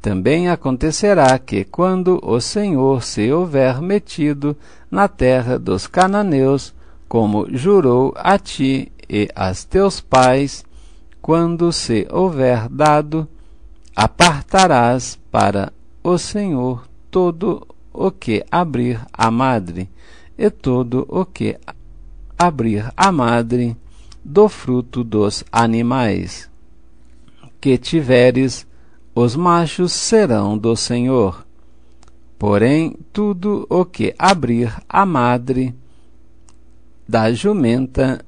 Speaker 1: Também acontecerá que, quando o Senhor se houver metido na terra dos cananeus, como jurou a ti e a teus pais, quando se houver dado, apartarás para o Senhor todo o que abrir a madre, e todo o que abrir a madre do fruto dos animais que tiveres, os machos serão do Senhor. Porém, tudo o que abrir a madre da jumenta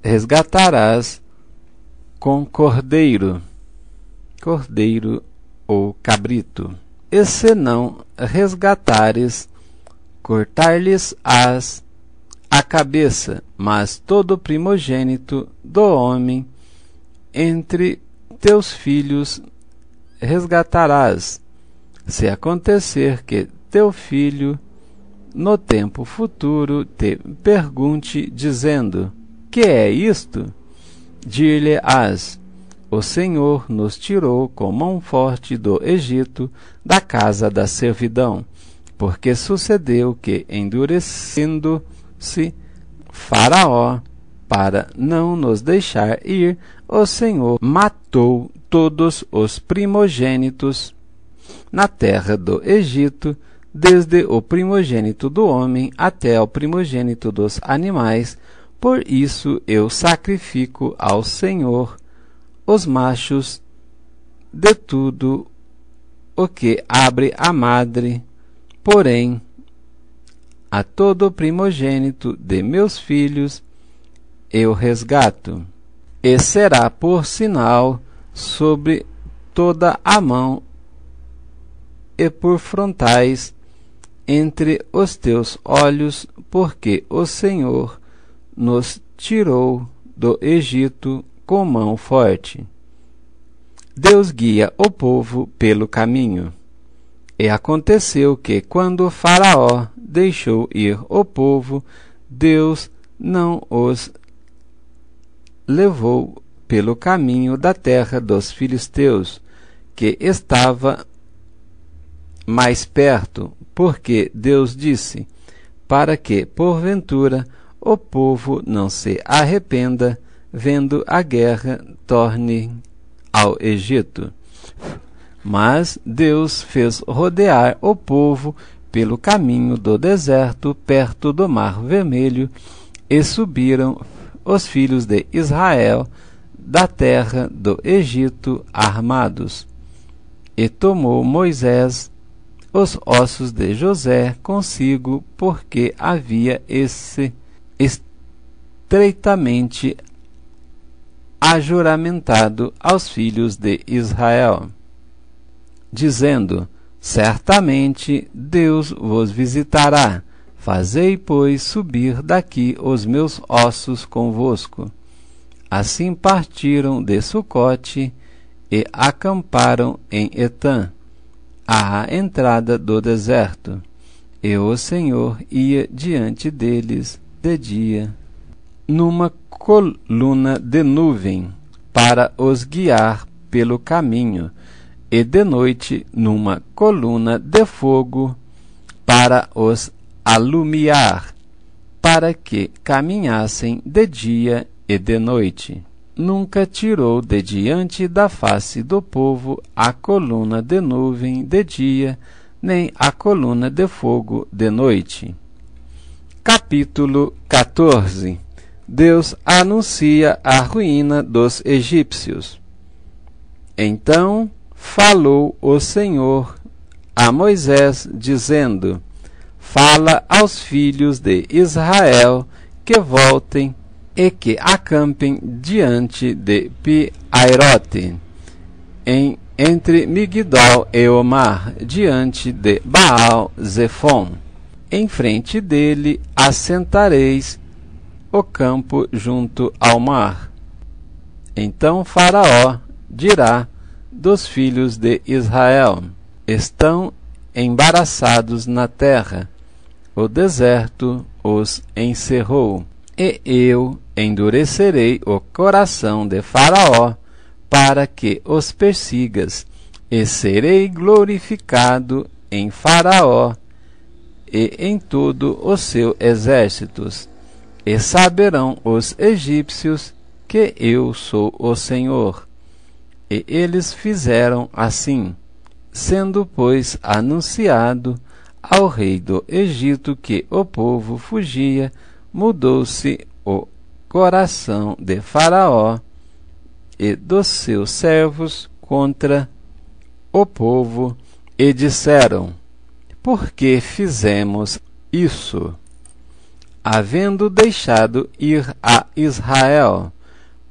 Speaker 1: resgatarás com cordeiro ou cabrito. E se não resgatares, cortar-lhes-ás a cabeça, mas todo primogênito do homem entre teus filhos resgatarás, se acontecer que teu filho no tempo futuro te pergunte, dizendo: que é isto? Dir-lhe-ás: o Senhor nos tirou com mão forte do Egito, da casa da servidão, porque sucedeu que, endurecendo-se Faraó para não nos deixar ir, o Senhor matou todos os primogênitos na terra do Egito, desde o primogênito do homem até o primogênito dos animais. Por isso eu sacrifico ao Senhor os machos de tudo o que abre a madre, porém a todo primogênito de meus filhos eu resgato, e será por sinal sobre toda a mão e por frontais entre os teus olhos, porque o Senhor nos tirou do Egito com mão forte. Deus guia o povo pelo caminho. E aconteceu que, quando Faraó deixou ir o povo, Deus não os levou pelo caminho da terra dos filisteus, que estava mais perto, porque Deus disse: para que, porventura, o povo não se arrependa, vendo a guerra, torne ao Egito. Mas Deus fez rodear o povo pelo caminho do deserto, perto do Mar Vermelho, e subiram os filhos de Israel da terra do Egito armados. E tomou Moisés os ossos de José consigo, porque havia esse estreitamente ajuramentado aos filhos de Israel, dizendo: certamente Deus vos visitará. Fazei, pois, subir daqui os meus ossos convosco. Assim partiram de Sucote e acamparam em Etã, à entrada do deserto. E o Senhor ia diante deles de dia, numa coluna de nuvem, para os guiar pelo caminho, e de noite numa coluna de fogo, para os alumiar, para que caminhassem de dia e de noite. Nunca tirou de diante da face do povo a coluna de nuvem de dia, nem a coluna de fogo de noite. Capítulo 14. Deus anuncia a ruína dos egípcios. Então falou o Senhor a Moisés, dizendo: fala aos filhos de Israel que voltem e que acampem diante de Pi-Airote, entre Migdol e o mar, diante de Baal-Zefon. Em frente dele assentareis o campo junto ao mar. Então Faraó dirá dos filhos de Israel: estão embaraçados na terra, o deserto os encerrou, e eu endurecerei o coração de Faraó, para que os persigas, e serei glorificado em Faraó e em todo o seu exército. E saberão os egípcios que eu sou o Senhor. E eles fizeram assim, sendo, pois, anunciado ao rei do Egito que o povo fugia, mudou-se o coração de Faraó e dos seus servos contra o povo, e disseram: por que fizemos isso, havendo deixado ir a Israel,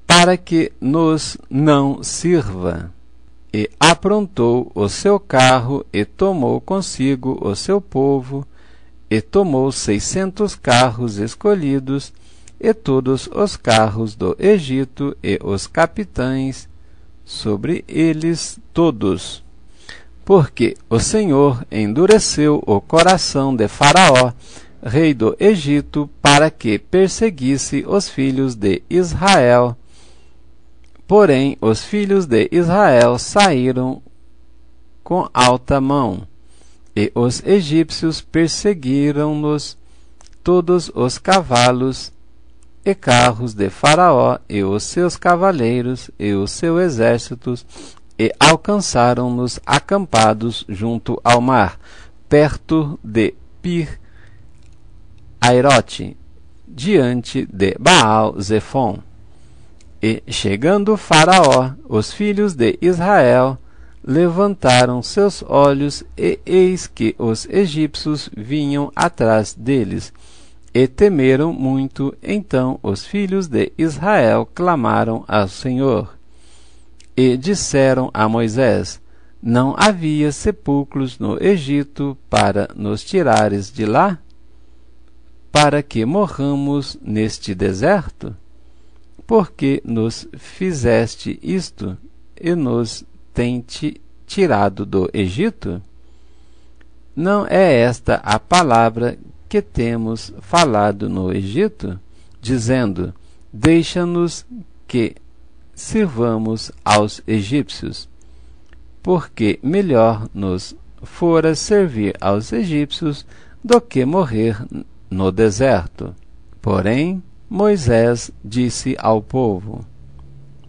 Speaker 1: para que nos não sirva? E aprontou o seu carro, e tomou consigo o seu povo, e tomou 600 carros escolhidos, e todos os carros do Egito, e os capitães sobre eles todos. Porque o Senhor endureceu o coração de Faraó, rei do Egito, para que perseguisse os filhos de Israel. Porém, os filhos de Israel saíram com alta mão, e os egípcios perseguiram-nos todos os cavalos e carros de Faraó, e os seus cavaleiros, e os seus exércitos, e alcançaram-nos acampados junto ao mar, perto de Pir-Airote, diante de Baal-Zefon. E, chegando Faraó, os filhos de Israel levantaram seus olhos, e eis que os egípcios vinham atrás deles, e temeram muito. Então os filhos de Israel clamaram ao Senhor, e disseram a Moisés: não havia sepulcros no Egito para nos tirares de lá, para que morramos neste deserto? Por que nos fizeste isto, e nos tens tirado do Egito? Não é esta a palavra que temos falado no Egito, dizendo: deixa-nos que sirvamos aos egípcios? Porque melhor nos fora servir aos egípcios do que morrer no deserto. Porém, Moisés disse ao povo: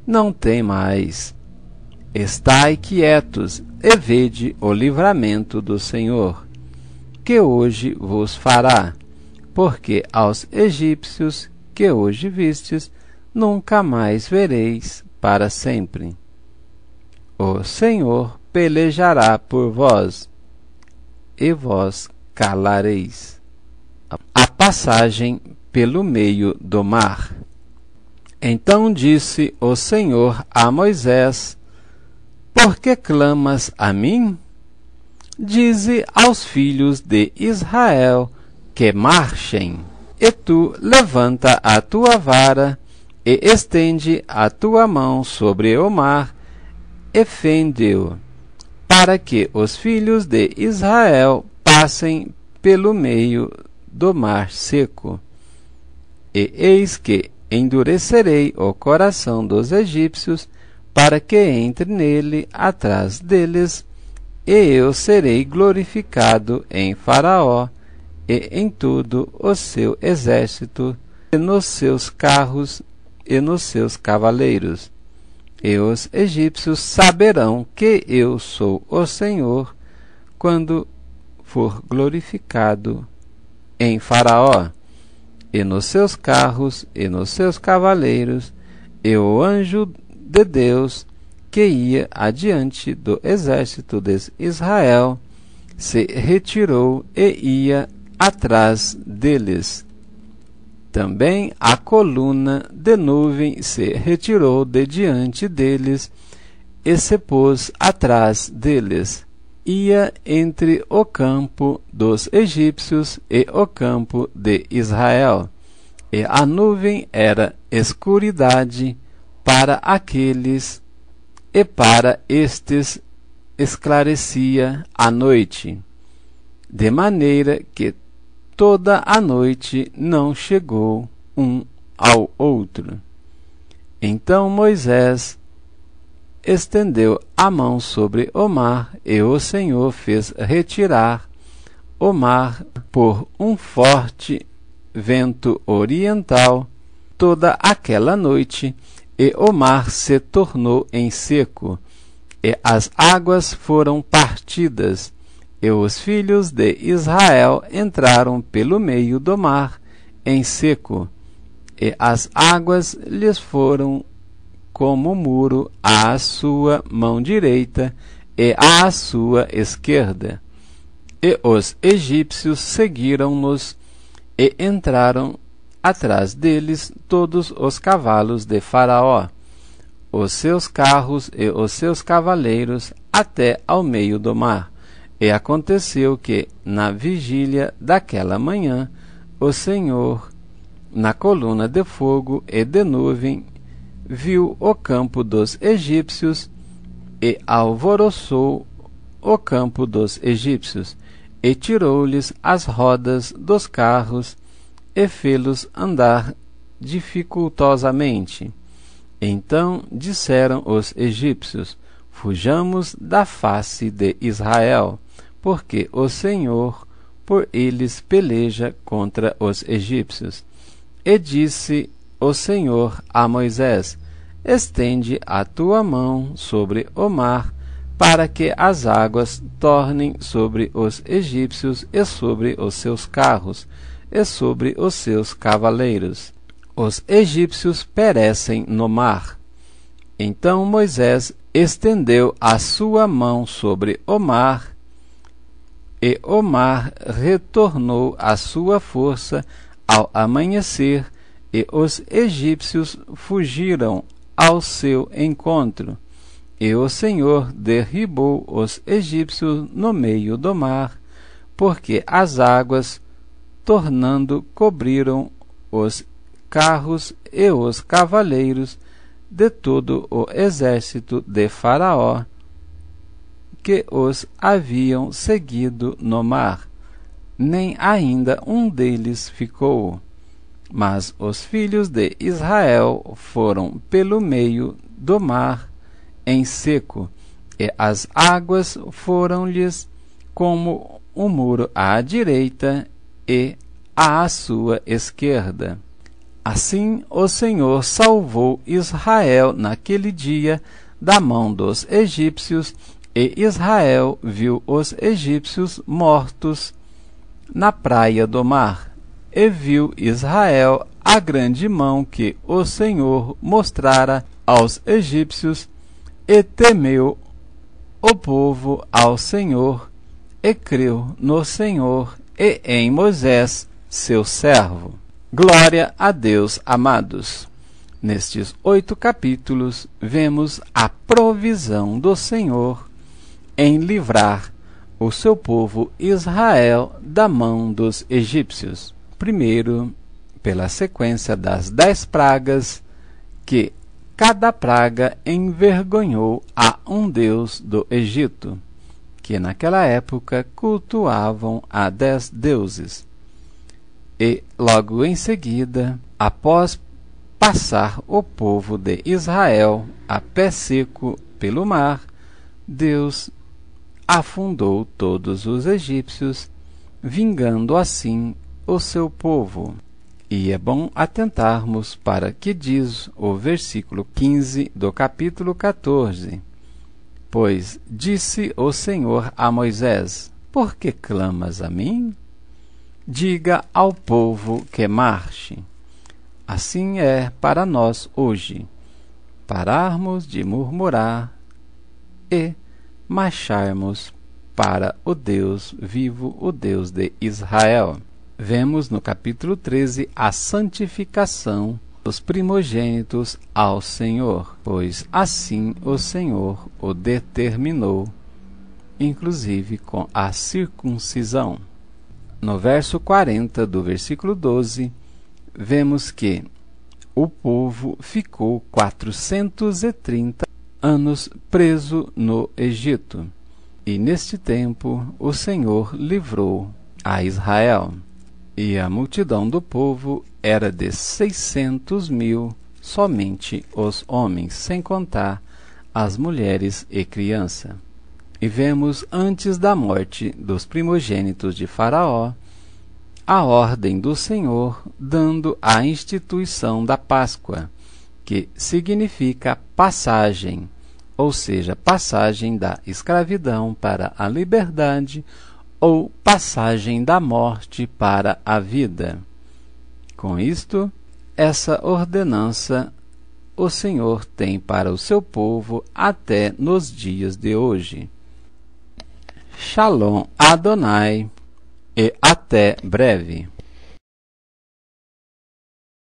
Speaker 1: não temais, estai quietos e vede o livramento do Senhor, que hoje vos fará, porque aos egípcios que hoje vistes, nunca mais vereis para sempre. O Senhor pelejará por vós, e vós calareis. A passagem pelo meio do mar. Então disse o Senhor a Moisés: por que clamas a mim? Dize aos filhos de Israel que marchem, e tu levanta a tua vara, e estende a tua mão sobre o mar, e fende-o, para que os filhos de Israel passem pelo meio do mar seco. E eis que endurecerei o coração dos egípcios, para que entre nele atrás deles, e eu serei glorificado em Faraó, e em todo o seu exército, e nos seus carros, e nos seus cavaleiros. E os egípcios saberão que eu sou o Senhor, quando for glorificado em Faraó, e nos seus carros, e nos seus cavaleiros, e o anjo de Deus, que ia adiante do exército de Israel, se retirou e ia atrás deles. Também a coluna de nuvem se retirou de diante deles, e se pôs atrás deles. Ia entre o campo dos egípcios e o campo de Israel, e a nuvem era escuridade para aqueles, e para estes esclarecia a noite, de maneira que toda a noite não chegou um ao outro. Então Moisés estendeu a mão sobre o mar, e o Senhor fez retirar o mar por um forte vento oriental toda aquela noite, e o mar se tornou em seco, e as águas foram partidas, e os filhos de Israel entraram pelo meio do mar em seco, e as águas lhes foram como muro à sua mão direita e à sua esquerda. E os egípcios seguiram-nos e entraram atrás deles todos os cavalos de Faraó, os seus carros e os seus cavaleiros, até ao meio do mar. E aconteceu que, na vigília daquela manhã, o Senhor, na coluna de fogo e de nuvem, viu o campo dos egípcios e alvoroçou o campo dos egípcios, e tirou-lhes as rodas dos carros e fê-los andar dificultosamente. Então disseram os egípcios: fujamos da face de Israel, porque o Senhor por eles peleja contra os egípcios. E disse o Senhor a Moisés: estende a tua mão sobre o mar, para que as águas tornem sobre os egípcios e sobre os seus carros e sobre os seus cavaleiros. Os egípcios perecem no mar. Então Moisés estendeu a sua mão sobre o mar, e o mar retornou à sua força ao amanhecer, e os egípcios fugiram ao seu encontro. E o Senhor derribou os egípcios no meio do mar, porque as águas, tornando, cobriram os carros e os cavaleiros de todo o exército de Faraó, que os haviam seguido no mar. Nem ainda um deles ficou. Mas os filhos de Israel foram pelo meio do mar em seco, e as águas foram-lhes como um muro à direita e à sua esquerda. Assim o Senhor salvou Israel naquele dia da mão dos egípcios, e Israel viu os egípcios mortos na praia do mar. E viu Israel a grande mão que o Senhor mostrara aos egípcios, e temeu o povo ao Senhor, e creu no Senhor e em Moisés, seu servo. Glória a Deus, amados. Nestes 8 capítulos, vemos a provisão do Senhor em livrar o seu povo Israel da mão dos egípcios. Primeiro, pela sequência das 10 pragas, que cada praga envergonhou a um deus do Egito, que naquela época cultuavam a 10 deuses. E logo em seguida, após passar o povo de Israel a pé seco pelo mar, Deus afundou todos os egípcios, vingando assim o seu povo. E é bom atentarmos para que diz o versículo 15 do capítulo 14. Pois disse o Senhor a Moisés: por que clamas a mim? Diga ao povo que marche. Assim é para nós hoje, pararmos de murmurar e marcharmos para o Deus vivo, o Deus de Israel. Vemos no capítulo 13 a santificação dos primogênitos ao Senhor, pois assim o Senhor o determinou, inclusive com a circuncisão. No verso 40 do versículo 12, vemos que o povo ficou 430 anos preso no Egito, e neste tempo o Senhor livrou a Israel. E a multidão do povo era de 600.000, somente os homens, sem contar as mulheres e crianças. e vemos antes da morte dos primogênitos de Faraó a ordem do Senhor dando a instituição da Páscoa, que significa passagem, ou seja, passagem da escravidão para a liberdade ou passagem da morte para a vida. Com isto, essa ordenança o Senhor tem para o seu povo até nos dias de hoje. Shalom Adonai e até breve.